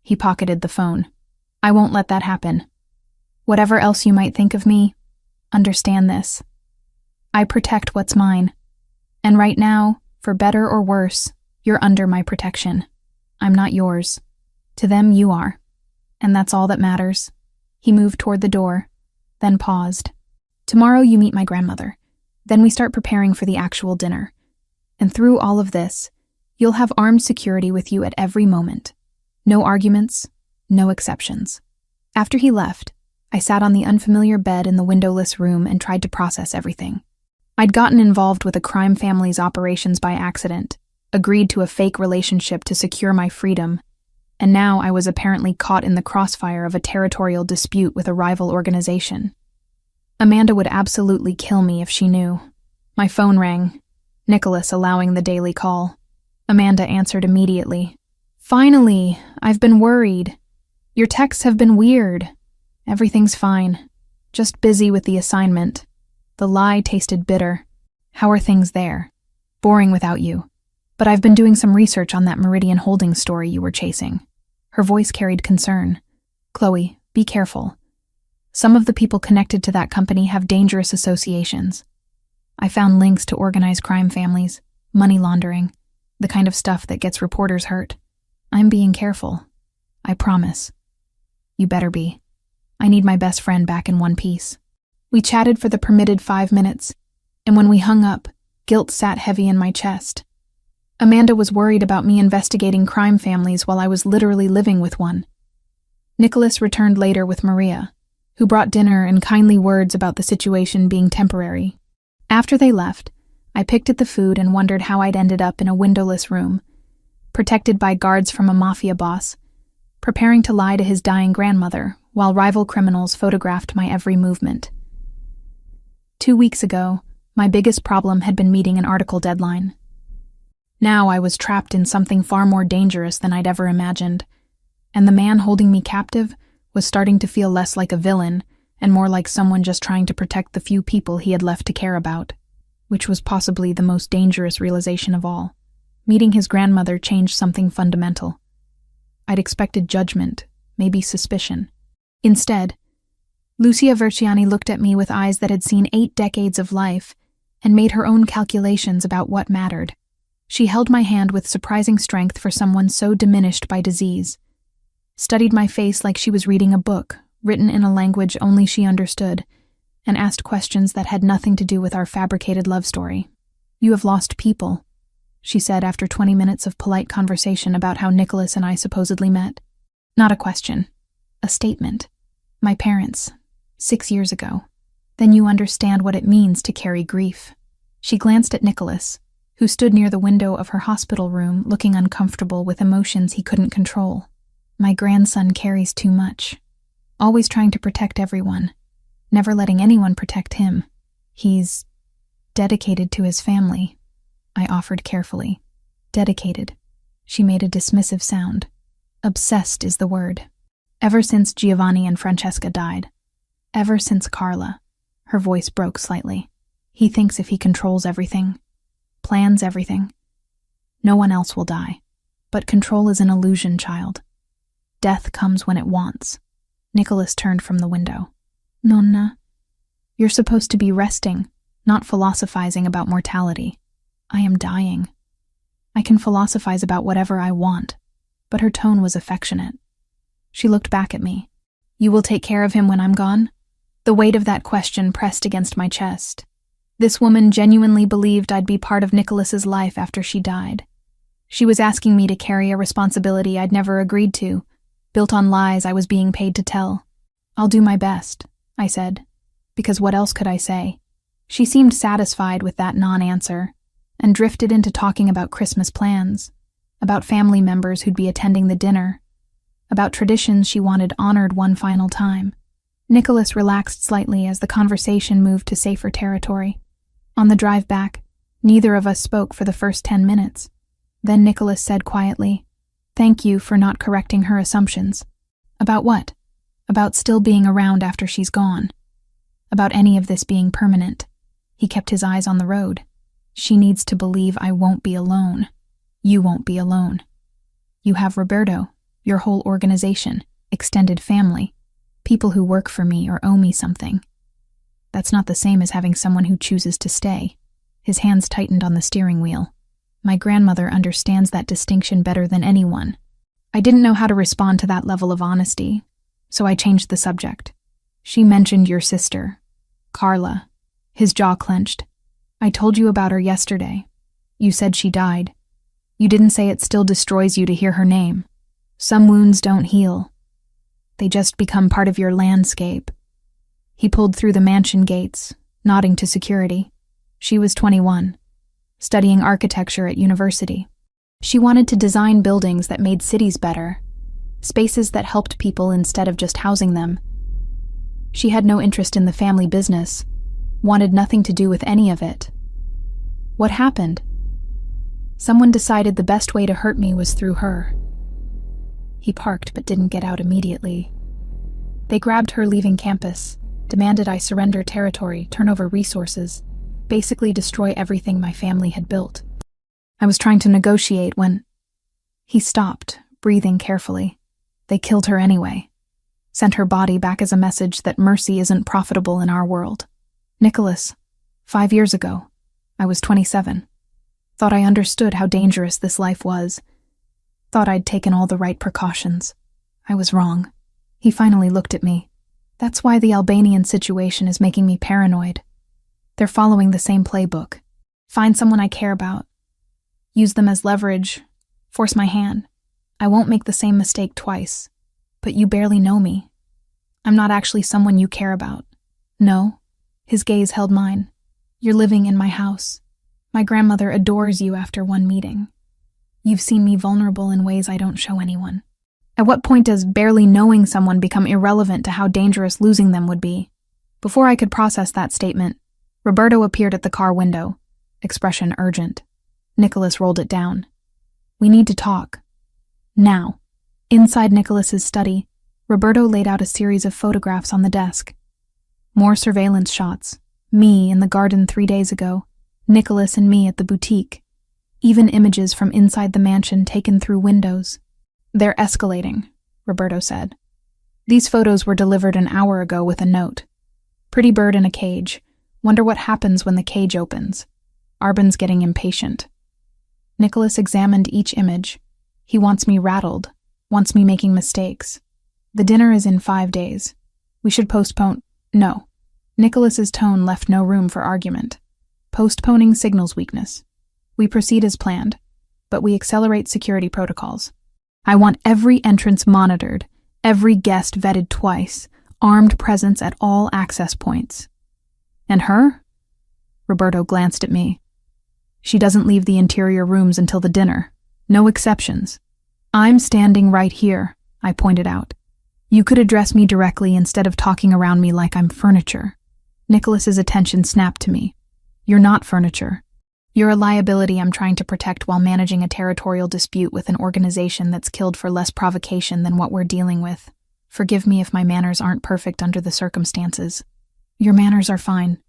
He pocketed the phone. I won't let that happen. Whatever else you might think of me, understand this. I protect what's mine. And right now, for better or worse, you're under my protection. I'm not yours. To them, you are. And that's all that matters. He moved toward the door, then paused. Tomorrow you meet my grandmother. Then we start preparing for the actual dinner. And through all of this, you'll have armed security with you at every moment. No arguments, no exceptions. After he left, I sat on the unfamiliar bed in the windowless room and tried to process everything. I'd gotten involved with a crime family's operations by accident, agreed to a fake relationship to secure my freedom, and now I was apparently caught in the crossfire of a territorial dispute with a rival organization. Amanda would absolutely kill me if she knew. My phone rang, Nicholas allowing the daily call. Amanda answered immediately. Finally, I've been worried. Your texts have been weird. Everything's fine. Just busy with the assignment. The lie tasted bitter. How are things there? Boring without you. But I've been doing some research on that Meridian Holdings story you were chasing. Her voice carried concern. Chloe, be careful. Some of the people connected to that company have dangerous associations. I found links to organized crime families, money laundering, the kind of stuff that gets reporters hurt. I'm being careful. I promise. You better be. I need my best friend back in one piece. We chatted for the permitted 5 minutes, and when we hung up, guilt sat heavy in my chest. Amanda was worried about me investigating crime families while I was literally living with one. Nicholas returned later with Maria, who brought dinner and kindly words about the situation being temporary. After they left, I picked at the food and wondered how I'd ended up in a windowless room, protected by guards from a Mafia boss, preparing to lie to his dying grandmother while rival criminals photographed my every movement. 2 weeks ago, my biggest problem had been meeting an article deadline. Now I was trapped in something far more dangerous than I'd ever imagined, and the man holding me captive was starting to feel less like a villain and more like someone just trying to protect the few people he had left to care about, which was possibly the most dangerous realization of all. Meeting his grandmother changed something fundamental. I'd expected judgment, maybe suspicion. Instead, Lucia Verciani looked at me with eyes that had seen 8 decades of life and made her own calculations about what mattered. She held my hand with surprising strength for someone so diminished by disease, studied my face like she was reading a book, written in a language only she understood, and asked questions that had nothing to do with our fabricated love story. "You have lost people," she said after 20 minutes of polite conversation about how Nicholas and I supposedly met. Not a question, a statement. My parents, 6 years ago. Then you understand what it means to carry grief. She glanced at Nicholas, who stood near the window of her hospital room looking uncomfortable with emotions he couldn't control. My grandson carries too much, always trying to protect everyone, never letting anyone protect him. He's dedicated to his family, I offered carefully. Dedicated. She made a dismissive sound. Obsessed is the word. Ever since Giovanni and Francesca died. Ever since Carla. Her voice broke slightly. He thinks if he controls everything, plans everything, no one else will die. But control is an illusion, child. Death comes when it wants. Nicholas turned from the window. Nonna, you're supposed to be resting, not philosophizing about mortality. I am dying. I can philosophize about whatever I want, but her tone was affectionate. She looked back at me. You will take care of him when I'm gone? The weight of that question pressed against my chest. This woman genuinely believed I'd be part of Nicholas's life after she died. She was asking me to carry a responsibility I'd never agreed to, built on lies I was being paid to tell. I'll do my best, I said, because what else could I say? She seemed satisfied with that non-answer, and drifted into talking about Christmas plans, about family members who'd be attending the dinner, about traditions she wanted honored one final time. Nicholas relaxed slightly as the conversation moved to safer territory. On the drive back, neither of us spoke for the first 10 minutes. Then Nicholas said quietly, "Thank you for not correcting her assumptions." About what? About still being around after she's gone. About any of this being permanent. He kept his eyes on the road. She needs to believe I won't be alone. You won't be alone. You have Roberto, your whole organization, extended family, people who work for me or owe me something. That's not the same as having someone who chooses to stay. His hands tightened on the steering wheel. My grandmother understands that distinction better than anyone. I didn't know how to respond to that level of honesty, so I changed the subject. She mentioned your sister, Carla. His jaw clenched. I told you about her yesterday. You said she died. You didn't say it still destroys you to hear her name. Some wounds don't heal. They just become part of your landscape. He pulled through the mansion gates, nodding to security. She was 21, studying architecture at university. She wanted to design buildings that made cities better, spaces that helped people instead of just housing them. She had no interest in the family business, wanted nothing to do with any of it. What happened? Someone decided the best way to hurt me was through her. He parked but didn't get out immediately. They grabbed her leaving campus, demanded I surrender territory, turn over resources, basically destroy everything my family had built. I was trying to negotiate when... He stopped, breathing carefully. They killed her anyway. Sent her body back as a message that mercy isn't profitable in our world. Nicholas, 5 years ago, I was 27. Thought I understood how dangerous this life was. Thought I'd taken all the right precautions. I was wrong. He finally looked at me. That's why the Albanian situation is making me paranoid. They're following the same playbook. Find someone I care about. Use them as leverage. Force my hand. I won't make the same mistake twice. But you barely know me. I'm not actually someone you care about. No. His gaze held mine. You're living in my house. My grandmother adores you after one meeting. You've seen me vulnerable in ways I don't show anyone. At what point does barely knowing someone become irrelevant to how dangerous losing them would be? Before I could process that statement, Roberto appeared at the car window, expression urgent. Nicholas rolled it down. We need to talk. Now. Inside Nicholas's study, Roberto laid out a series of photographs on the desk. More surveillance shots. Me in the garden 3 days ago. Nicholas and me at the boutique. Even images from inside the mansion taken through windows. They're escalating, Roberto said. These photos were delivered an hour ago with a note. Pretty bird in a cage. Wonder what happens when the cage opens. Arbin's getting impatient. Nicholas examined each image. He wants me rattled. Wants me making mistakes. The dinner is in 5 days. We should postpone. No. Nicholas's tone left no room for argument. Postponing signals weakness. We proceed as planned, but we accelerate security protocols. I want every entrance monitored, every guest vetted twice, armed presence at all access points. And her? Roberto glanced at me. She doesn't leave the interior rooms until the dinner. No exceptions. I'm standing right here, I pointed out. You could address me directly instead of talking around me like I'm furniture. Nicholas's attention snapped to me. You're not furniture. You're a liability I'm trying to protect while managing a territorial dispute with an organization that's killed for less provocation than what we're dealing with. Forgive me if my manners aren't perfect under the circumstances. Your manners are fine.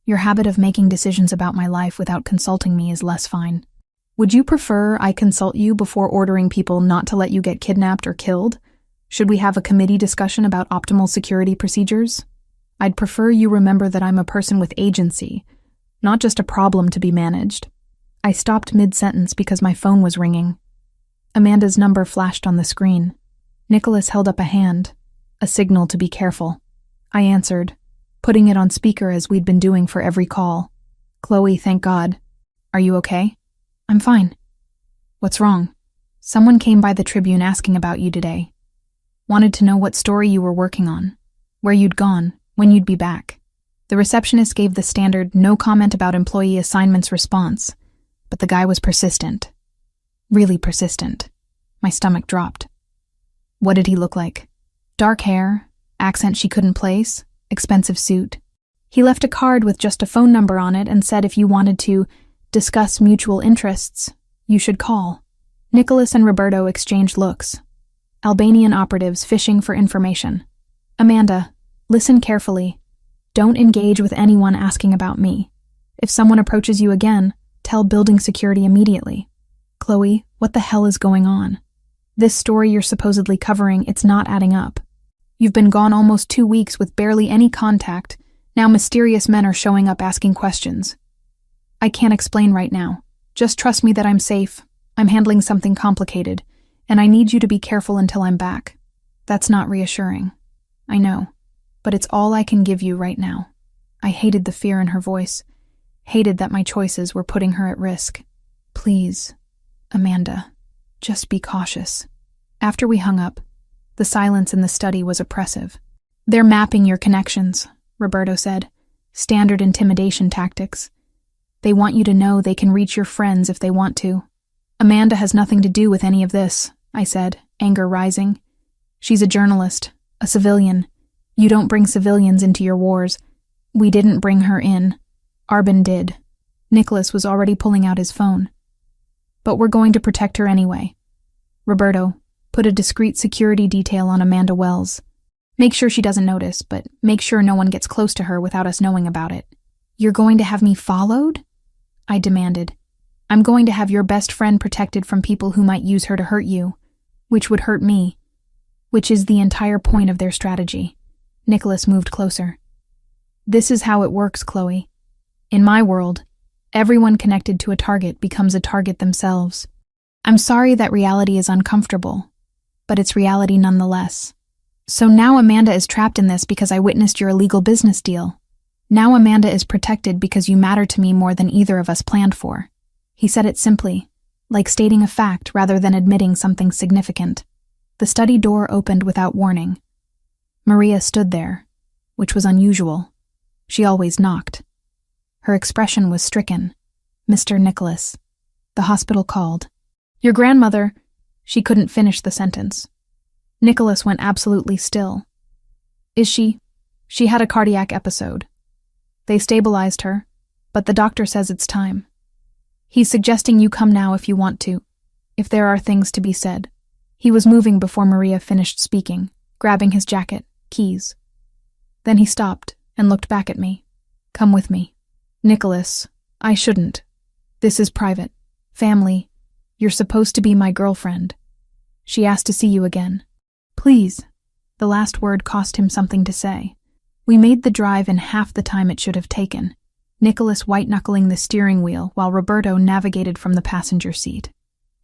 Your habit of making decisions about my life without consulting me is less fine. Would you prefer I consult you before ordering people not to let you get kidnapped or killed? Should we have a committee discussion about optimal security procedures? I'd prefer you remember that I'm a person with agency, not just a problem to be managed. I stopped mid-sentence because my phone was ringing. Amanda's number flashed on the screen. Nicholas held up a hand, a signal to be careful. I answered, putting it on speaker as we'd been doing for every call. Chloe, thank God. Are you okay? I'm fine. What's wrong? Someone came by the Tribune asking about you today. Wanted to know what story you were working on, where you'd gone, when you'd be back. The receptionist gave the standard no comment about employee assignments response, but the guy was persistent. Really persistent. My stomach dropped. What did he look like? Dark hair, accent she couldn't place, expensive suit. He left a card with just a phone number on it and said if you wanted to discuss mutual interests, you should call. Nicholas and Roberto exchanged looks. Albanian operatives fishing for information. Amanda, listen carefully. Don't engage with anyone asking about me. If someone approaches you again, tell building security immediately. Chloe, what the hell is going on? This story you're supposedly covering, it's not adding up. You've been gone almost 2 weeks with barely any contact. Now mysterious men are showing up asking questions. I can't explain right now. Just trust me that I'm safe. I'm handling something complicated, and I need you to be careful until I'm back. That's not reassuring. I know, but it's all I can give you right now. I hated the fear in her voice, hated that my choices were putting her at risk. Please, Amanda, just be cautious. After we hung up, the silence in the study was oppressive. They're mapping your connections, Roberto said. Standard intimidation tactics. They want you to know they can reach your friends if they want to. Amanda has nothing to do with any of this, I said, anger rising. She's a journalist, a civilian. You don't bring civilians into your wars. We didn't bring her in. Arbin did. Nicholas was already pulling out his phone. But we're going to protect her anyway. Roberto, put a discreet security detail on Amanda Wells. Make sure she doesn't notice, but make sure no one gets close to her without us knowing about it. You're going to have me followed? I demanded. I'm going to have your best friend protected from people who might use her to hurt you, which would hurt me, which is the entire point of their strategy. Nicholas moved closer. This is how it works, Chloe. In my world, everyone connected to a target becomes a target themselves. I'm sorry that reality is uncomfortable, but it's reality nonetheless. So now Amanda is trapped in this because I witnessed your illegal business deal. Now Amanda is protected because you matter to me more than either of us planned for. He said it simply, like stating a fact rather than admitting something significant. The study door opened without warning. Maria stood there, which was unusual. She always knocked. Her expression was stricken. Mr. Nicholas. The hospital called. Your grandmother. She couldn't finish the sentence. Nicholas went absolutely still. Is she? She had a cardiac episode. They stabilized her, but the doctor says it's time. He's suggesting you come now if you want to, if there are things to be said. He was moving before Maria finished speaking, grabbing his jacket, keys. Then he stopped and looked back at me. Come with me. Nicholas, I shouldn't. This is private. Family. You're supposed to be my girlfriend. She asked to see you again. Please. The last word cost him something to say. We made the drive in half the time it should have taken, Nicholas white-knuckling the steering wheel while Roberto navigated from the passenger seat.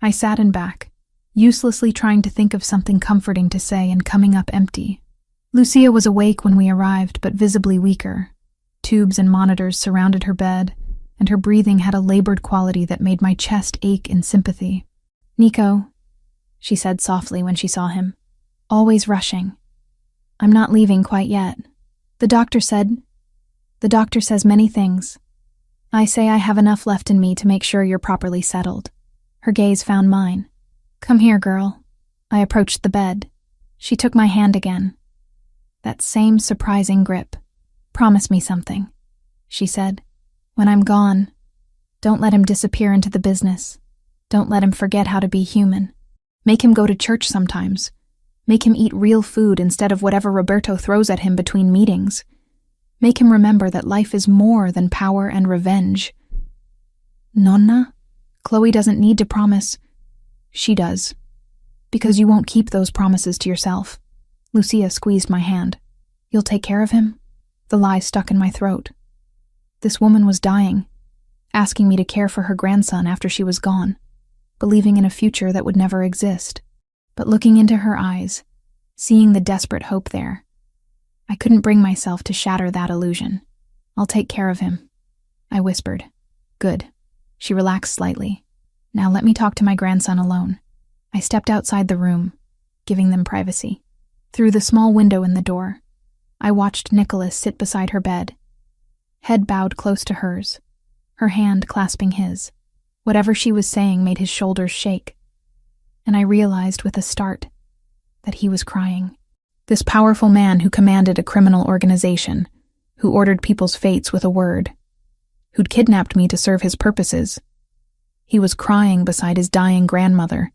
I sat in back, uselessly trying to think of something comforting to say and coming up empty. Lucia was awake when we arrived, but visibly weaker. Tubes and monitors surrounded her bed, and her breathing had a labored quality that made my chest ache in sympathy. Nico, she said softly when she saw him. Always rushing. I'm not leaving quite yet. The doctor says many things. I say I have enough left in me to make sure you're properly settled. Her gaze found mine. Come here, girl. I approached the bed. She took my hand again. That same surprising grip. Promise me something, she said. When I'm gone, don't let him disappear into the business. Don't let him forget how to be human. Make him go to church sometimes. Make him eat real food instead of whatever Roberto throws at him between meetings. Make him remember that life is more than power and revenge. Nonna? Chloe doesn't need to promise. She does. Because you won't keep those promises to yourself. Lucia squeezed my hand. You'll take care of him? The lie stuck in my throat. This woman was dying, asking me to care for her grandson after she was gone, believing in a future that would never exist. But looking into her eyes, seeing the desperate hope there, I couldn't bring myself to shatter that illusion. I'll take care of him, I whispered. Good. She relaxed slightly. Now let me talk to my grandson alone. I stepped outside the room, giving them privacy. Through the small window in the door, I watched Nicholas sit beside her bed, head bowed close to hers, her hand clasping his. Whatever she was saying made his shoulders shake, and I realized with a start that he was crying. This powerful man who commanded a criminal organization, who ordered people's fates with a word, who'd kidnapped me to serve his purposes. He was crying beside his dying grandmother,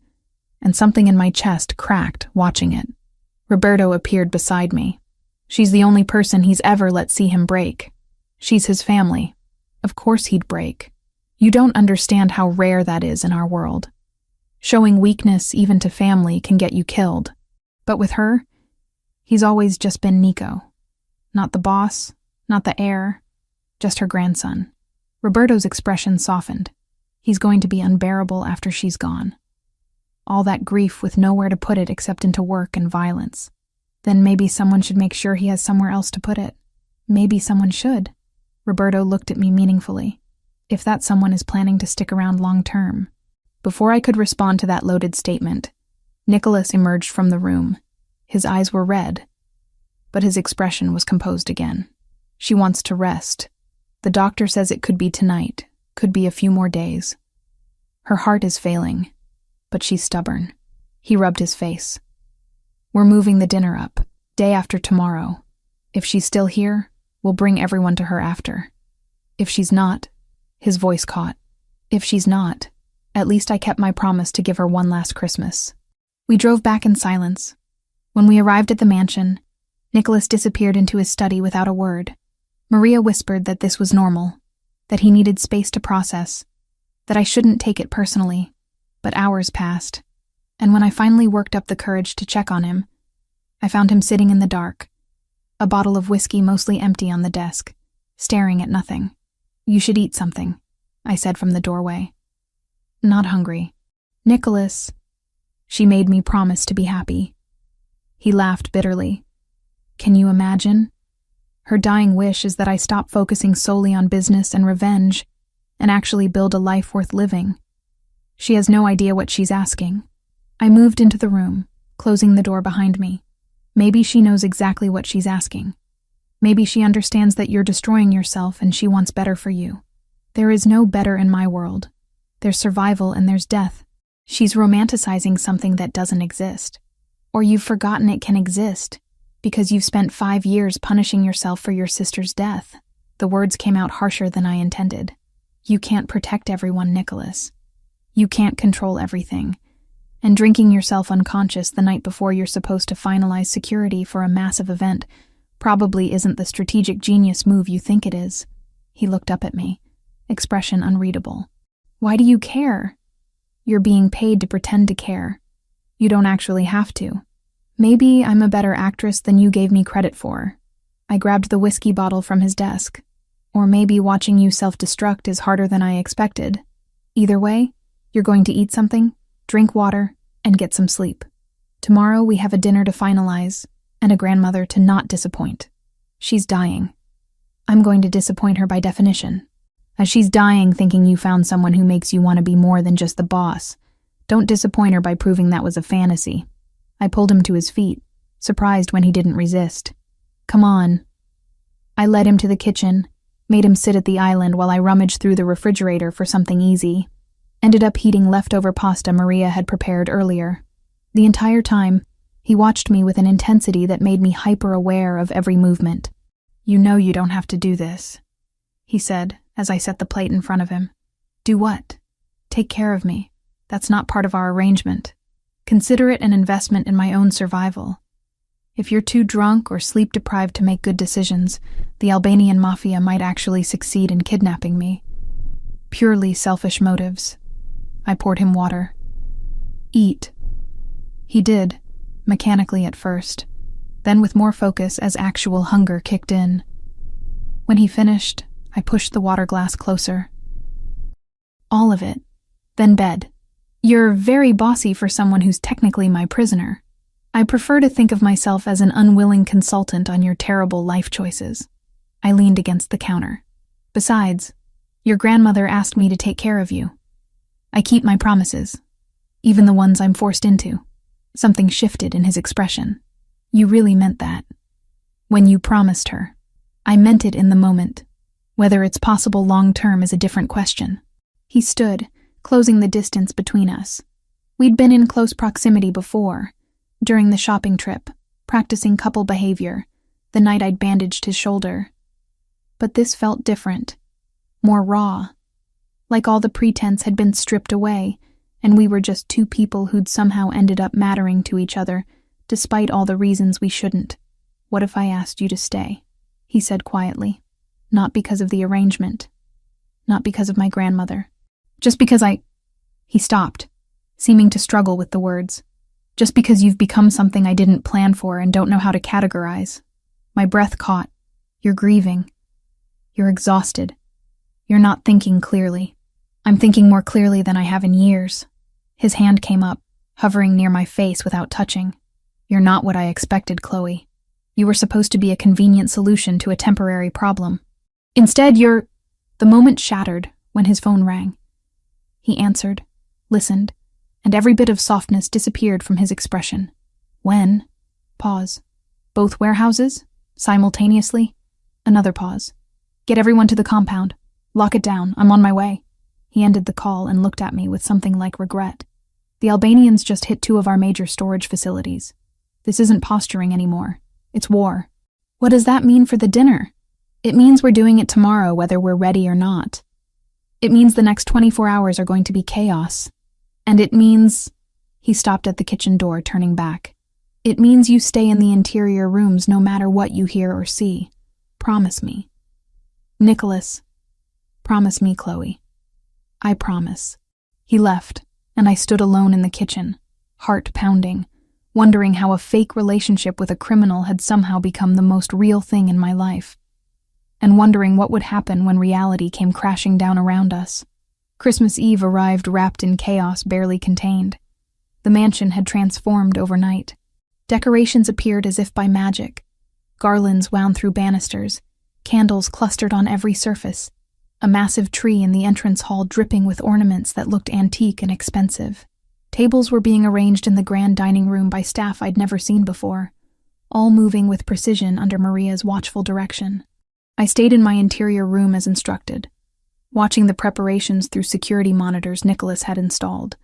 and something in my chest cracked watching it. Roberto appeared beside me. She's the only person he's ever let see him break. She's his family. Of course he'd break. You don't understand how rare that is in our world. Showing weakness even to family can get you killed. But with her, he's always just been Nico. Not the boss, not the heir, just her grandson. Roberto's expression softened. He's going to be unbearable after she's gone. All that grief with nowhere to put it except into work and violence. Then maybe someone should make sure he has somewhere else to put it. Maybe someone should. Roberto looked at me meaningfully. If that someone is planning to stick around long term. Before I could respond to that loaded statement, Nicholas emerged from the room. His eyes were red, but his expression was composed again. She wants to rest. The doctor says it could be tonight, could be a few more days. Her heart is failing, but she's stubborn. He rubbed his face. We're moving the dinner up, day after tomorrow. If she's still here, we'll bring everyone to her after. If she's not, his voice caught. If she's not, at least I kept my promise to give her one last Christmas. We drove back in silence. When we arrived at the mansion, Nicholas disappeared into his study without a word. Maria whispered that this was normal, that he needed space to process, that I shouldn't take it personally. But hours passed, and when I finally worked up the courage to check on him, I found him sitting in the dark, a bottle of whiskey mostly empty on the desk, staring at nothing. You should eat something, I said from the doorway. Not hungry. Nicholas. She made me promise to be happy. He laughed bitterly. Can you imagine? Her dying wish is that I stop focusing solely on business and revenge and actually build a life worth living. She has no idea what she's asking. I moved into the room, closing the door behind me. Maybe she knows exactly what she's asking. Maybe she understands that you're destroying yourself and she wants better for you. There is no better in my world. There's survival and there's death. She's romanticizing something that doesn't exist. Or you've forgotten it can exist because you've spent 5 years punishing yourself for your sister's death. The words came out harsher than I intended. You can't protect everyone, Nicholas. You can't control everything. And drinking yourself unconscious the night before you're supposed to finalize security for a massive event probably isn't the strategic genius move you think it is. He looked up at me, expression unreadable. Why do you care? You're being paid to pretend to care. You don't actually have to. Maybe I'm a better actress than you gave me credit for. I grabbed the whiskey bottle from his desk. Or maybe watching you self-destruct is harder than I expected. Either way, you're going to eat something, drink water, and get some sleep. Tomorrow we have a dinner to finalize, and a grandmother to not disappoint. She's dying. I'm going to disappoint her by definition. As she's dying thinking you found someone who makes you want to be more than just the boss, don't disappoint her by proving that was a fantasy. I pulled him to his feet, surprised when he didn't resist. Come on. I led him to the kitchen, made him sit at the island while I rummaged through the refrigerator for something easy. Ended up heating leftover pasta Maria had prepared earlier. The entire time, he watched me with an intensity that made me hyper-aware of every movement. You know you don't have to do this, he said as I set the plate in front of him. Do what? Take care of me. That's not part of our arrangement. Consider it an investment in my own survival. If you're too drunk or sleep-deprived to make good decisions, the Albanian Mafia might actually succeed in kidnapping me. Purely selfish motives. I poured him water. Eat. He did, mechanically at first, then with more focus as actual hunger kicked in. When he finished, I pushed the water glass closer. All of it. Then bed. You're very bossy for someone who's technically my prisoner. I prefer to think of myself as an unwilling consultant on your terrible life choices. I leaned against the counter. Besides, your grandmother asked me to take care of you. I keep my promises, even the ones I'm forced into. Something shifted in his expression. You really meant that. When you promised her. I meant it in the moment. Whether it's possible long-term is a different question. He stood, closing the distance between us. We'd been in close proximity before, during the shopping trip, practicing couple behavior, the night I'd bandaged his shoulder. But this felt different, more raw, like all the pretense had been stripped away, and we were just two people who'd somehow ended up mattering to each other, despite all the reasons we shouldn't. What if I asked you to stay? He said quietly. Not because of the arrangement. Not because of my grandmother. Just because He stopped, seeming to struggle with the words. Just because you've become something I didn't plan for and don't know how to categorize. My breath caught. You're grieving. You're exhausted. You're not thinking clearly. I'm thinking more clearly than I have in years. His hand came up, hovering near my face without touching. You're not what I expected, Chloe. You were supposed to be a convenient solution to a temporary problem. Instead, you're... The moment shattered when his phone rang. He answered, listened, and every bit of softness disappeared from his expression. When? Pause. Both warehouses? Simultaneously? Another pause. Get everyone to the compound. Lock it down. I'm on my way. He ended the call and looked at me with something like regret. The Albanians just hit 2 of our major storage facilities. This isn't posturing anymore. It's war. What does that mean for the dinner? It means we're doing it tomorrow, whether we're ready or not. It means the next 24 hours are going to be chaos. And it means... He stopped at the kitchen door, turning back. It means you stay in the interior rooms no matter what you hear or see. Promise me. Nicholas. Promise me, Chloe. I promise. He left, and I stood alone in the kitchen, heart pounding, wondering how a fake relationship with a criminal had somehow become the most real thing in my life, and wondering what would happen when reality came crashing down around us. Christmas Eve arrived wrapped in chaos barely contained. The mansion had transformed overnight. Decorations appeared as if by magic. Garlands wound through banisters, candles clustered on every surface, a massive tree in the entrance hall dripping with ornaments that looked antique and expensive. Tables were being arranged in the grand dining room by staff I'd never seen before, all moving with precision under Maria's watchful direction. I stayed in my interior room as instructed, watching the preparations through security monitors Nicholas had installed,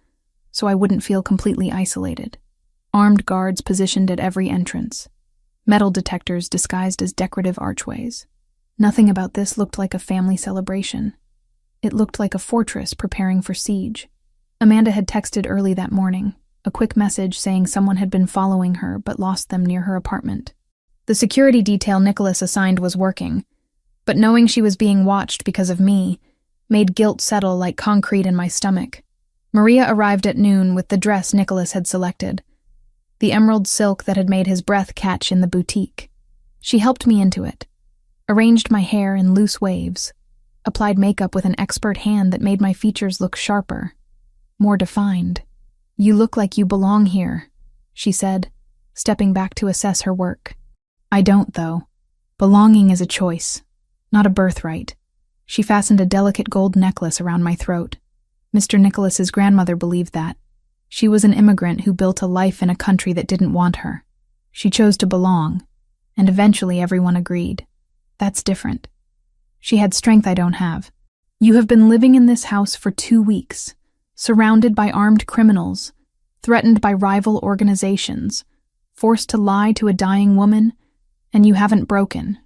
so I wouldn't feel completely isolated. Armed guards positioned at every entrance, metal detectors disguised as decorative archways. Nothing about this looked like a family celebration. It looked like a fortress preparing for siege. Amanda had texted early that morning, a quick message saying someone had been following her but lost them near her apartment. The security detail Nicholas assigned was working, but knowing she was being watched because of me made guilt settle like concrete in my stomach. Maria arrived at noon with the dress Nicholas had selected, the emerald silk that had made his breath catch in the boutique. She helped me into it, arranged my hair in loose waves, applied makeup with an expert hand that made my features look sharper, more defined. "You look like you belong here," she said, stepping back to assess her work. "I don't, though. Belonging is a choice, not a birthright." She fastened a delicate gold necklace around my throat. Mr. Nicholas's grandmother believed that. She was an immigrant who built a life in a country that didn't want her. She chose to belong, and eventually everyone agreed. That's different. She had strength I don't have. "You have been living in this house for 2 weeks, surrounded by armed criminals, threatened by rival organizations, forced to lie to a dying woman, and you haven't broken."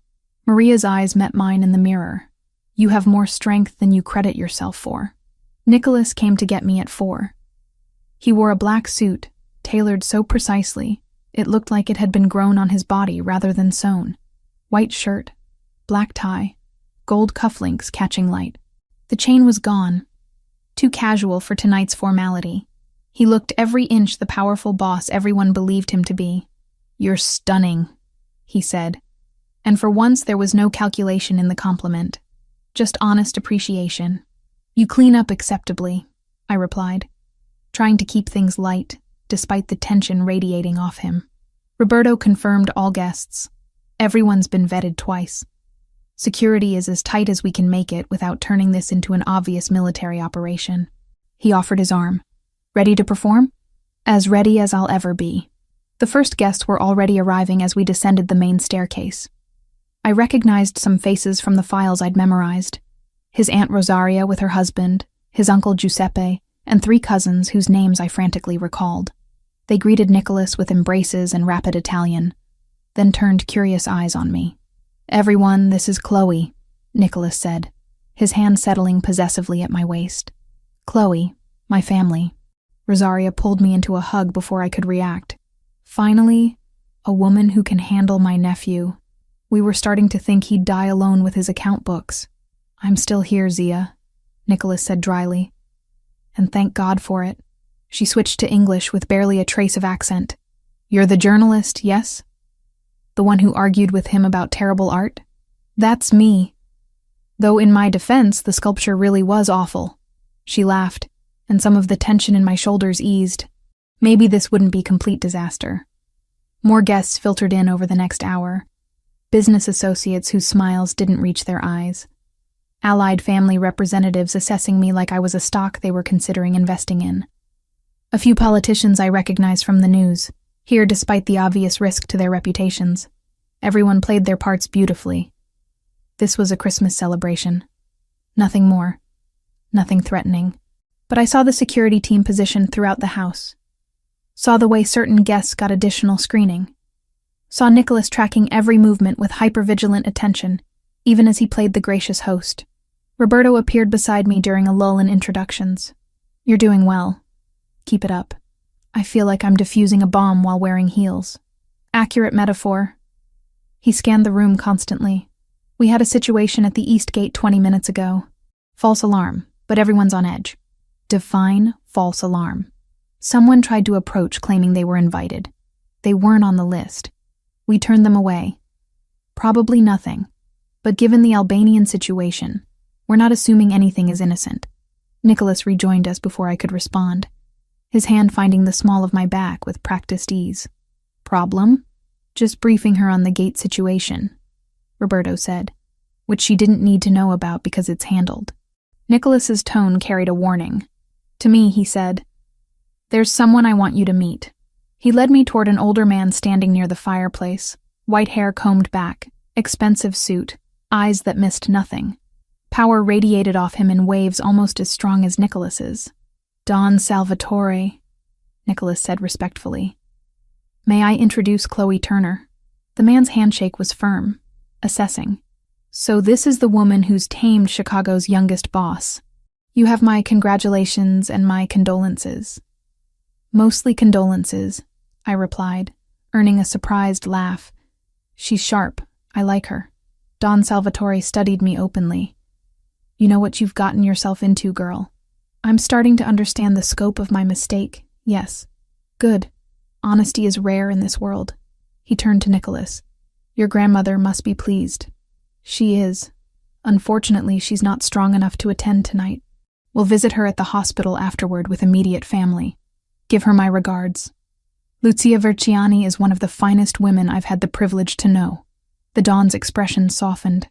Maria's eyes met mine in the mirror. "You have more strength than you credit yourself for." Nicholas came to get me at 4. He wore a black suit, tailored so precisely, it looked like it had been grown on his body rather than sewn. White shirt, black tie, gold cufflinks catching light. The chain was gone, too casual for tonight's formality. He looked every inch the powerful boss everyone believed him to be. "You're stunning," he said, and for once there was no calculation in the compliment, just honest appreciation. "You clean up acceptably," I replied, trying to keep things light, despite the tension radiating off him. Roberto confirmed all guests. Everyone's been vetted twice. Security is as tight as we can make it without turning this into an obvious military operation. He offered his arm. "Ready to perform?" "As ready as I'll ever be." The first guests were already arriving as we descended the main staircase. I recognized some faces from the files I'd memorized. His Aunt Rosaria with her husband, his Uncle Giuseppe, and 3 cousins whose names I frantically recalled. They greeted Nicholas with embraces and rapid Italian, then turned curious eyes on me. "Everyone, this is Chloe," Nicholas said, his hand settling possessively at my waist. "Chloe, my family." Rosaria pulled me into a hug before I could react. Finally, a woman who can handle my nephew. We were starting to think he'd die alone with his account books. "I'm still here, Zia," Nicholas said dryly. "And thank God for it." She switched to English with barely a trace of accent. "You're the journalist, yes? The one who argued with him about terrible art?" "That's me. Though in my defense, the sculpture really was awful." She laughed, and some of the tension in my shoulders eased. Maybe this wouldn't be complete disaster. More guests filtered in over the next hour. Business associates whose smiles didn't reach their eyes. Allied family representatives assessing me like I was a stock they were considering investing in. A few politicians I recognized from the news, here despite the obvious risk to their reputations. Everyone played their parts beautifully. This was a Christmas celebration. Nothing more. Nothing threatening. But I saw the security team positioned throughout the house. Saw the way certain guests got additional screening. Saw Nicholas tracking every movement with hypervigilant attention, even as he played the gracious host. Roberto appeared beside me during a lull in introductions. "You're doing well. Keep it up. I feel like I'm defusing a bomb while wearing heels." Accurate metaphor. He scanned the room constantly. "We had a situation at the East Gate 20 minutes ago. False alarm, but everyone's on edge." Define false alarm. Someone tried to approach claiming they were invited. They weren't on the list. We turned them away. Probably nothing. But given the Albanian situation, we're not assuming anything is innocent. Nicholas rejoined us before I could respond, his hand finding the small of my back with practiced ease. Problem? Just briefing her on the gate situation, Roberto said, which she didn't need to know about because it's handled. Nicholas's tone carried a warning. To me, he said, "There's someone I want you to meet." He led me toward an older man standing near the fireplace, white hair combed back, expensive suit, eyes that missed nothing. Power radiated off him in waves almost as strong as Nicholas's. "Don Salvatore," Nicholas said respectfully. "May I introduce Chloe Turner?" The man's handshake was firm, assessing. "So this is the woman who's tamed Chicago's youngest boss. You have my congratulations and my condolences." "Mostly condolences," I replied, earning a surprised laugh. "She's sharp. I like her." Don Salvatore studied me openly. "You know what you've gotten yourself into, girl. I'm starting to understand the scope of my mistake. Yes. Good. Honesty is rare in this world." He turned to Nicholas. "Your grandmother must be pleased." "She is. Unfortunately, she's not strong enough to attend tonight. We'll visit her at the hospital afterward with immediate family. Give her my regards. Lucia Verciani is one of the finest women I've had the privilege to know." The Don's expression softened.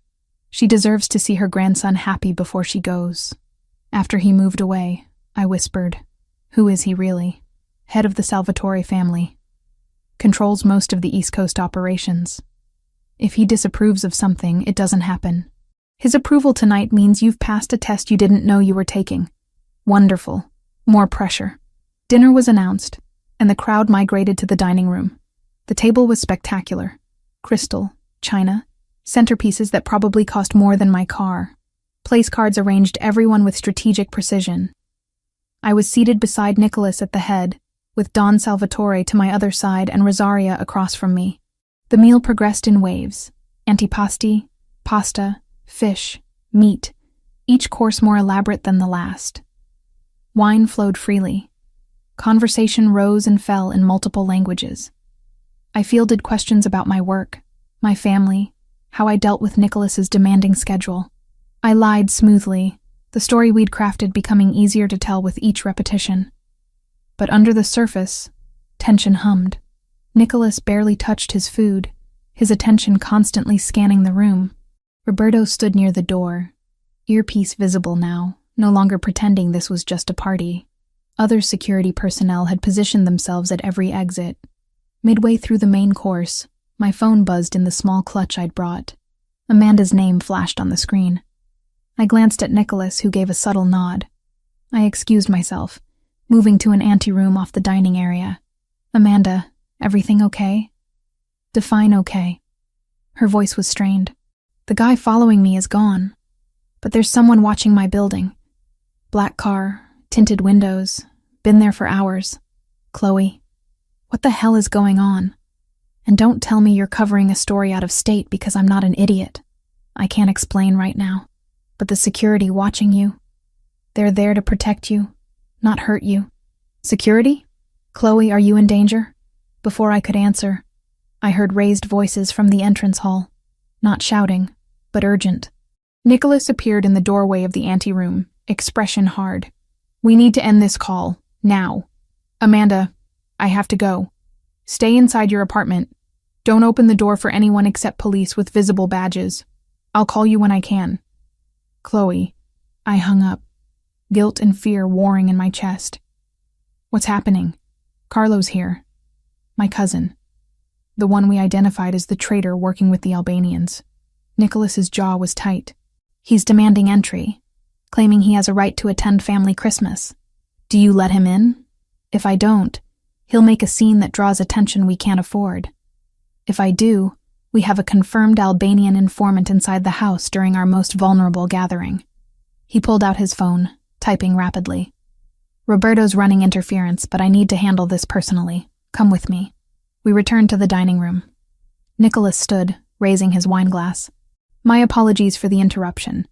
"She deserves to see her grandson happy before she goes." After he moved away, I whispered, "Who is he really?" "Head of the Salvatore family. Controls most of the East Coast operations. If he disapproves of something, it doesn't happen. His approval tonight means you've passed a test you didn't know you were taking. Wonderful. More pressure." Dinner was announced, and the crowd migrated to the dining room. The table was spectacular. Crystal, china, centerpieces that probably cost more than my car. Place cards arranged everyone with strategic precision. I was seated beside Nicholas at the head, with Don Salvatore to my other side and Rosaria across from me. The meal progressed in waves: antipasti, pasta, fish, meat, each course more elaborate than the last. Wine flowed freely. Conversation rose and fell in multiple languages. I fielded questions about my work, my family, how I dealt with Nicholas's demanding schedule. I lied smoothly, the story we'd crafted becoming easier to tell with each repetition. But under the surface, tension hummed. Nicholas barely touched his food, his attention constantly scanning the room. Roberto stood near the door, earpiece visible now, no longer pretending this was just a party. Other security personnel had positioned themselves at every exit. Midway through the main course, my phone buzzed in the small clutch I'd brought. Amanda's name flashed on the screen. I glanced at Nicholas, who gave a subtle nod. I excused myself, moving to an anteroom off the dining area. "Amanda, everything okay?" "Define okay." Her voice was strained. "The guy following me is gone, but there's someone watching my building. Black car, tinted windows, been there for hours. Chloe, what the hell is going on? And don't tell me you're covering a story out of state because I'm not an idiot. I can't explain right now, but the security watching you, they're there to protect you, not hurt you." "Security? Chloe, are you in danger?" Before I could answer, I heard raised voices from the entrance hall, not shouting, but urgent. Nicholas appeared in the doorway of the anteroom, expression hard. "We need to end this call, now. Amanda, I have to go. Stay inside your apartment. Don't open the door for anyone except police with visible badges. I'll call you when I can." "Chloe," I hung up, guilt and fear warring in my chest. "What's happening?" "Carlo's here. My cousin. The one we identified as the traitor working with the Albanians." Nicholas's jaw was tight. "He's demanding entry, claiming he has a right to attend family Christmas. Do you let him in? If I don't, he'll make a scene that draws attention we can't afford. If I do, we have a confirmed Albanian informant inside the house during our most vulnerable gathering." He pulled out his phone, typing rapidly. "Roberto's running interference, but I need to handle this personally. Come with me." We returned to the dining room. Nicholas stood, raising his wineglass. "My apologies for the interruption.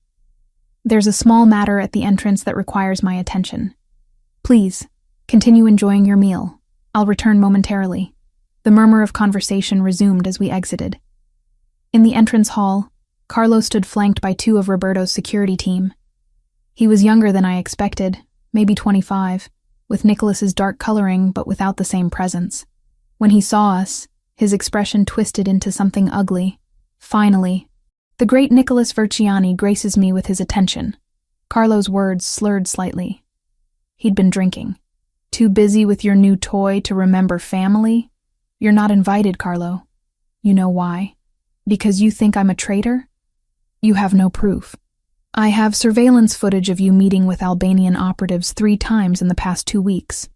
There's a small matter at the entrance that requires my attention. Please, continue enjoying your meal. I'll return momentarily." The murmur of conversation resumed as we exited. In the entrance hall, Carlo stood flanked by two of Roberto's security team. He was younger than I expected, maybe 25, with Nicholas's dark coloring but without the same presence. When he saw us, His expression twisted into something ugly. Finally, the great Nicholas Verciani graces me with his attention. Carlo's words slurred slightly. He'd been drinking. Too busy with your new toy to remember family? You're not invited, Carlo. You know why? Because you think I'm a traitor? You have no proof. I have surveillance footage of you meeting with Albanian operatives 3 times in the past 2 weeks.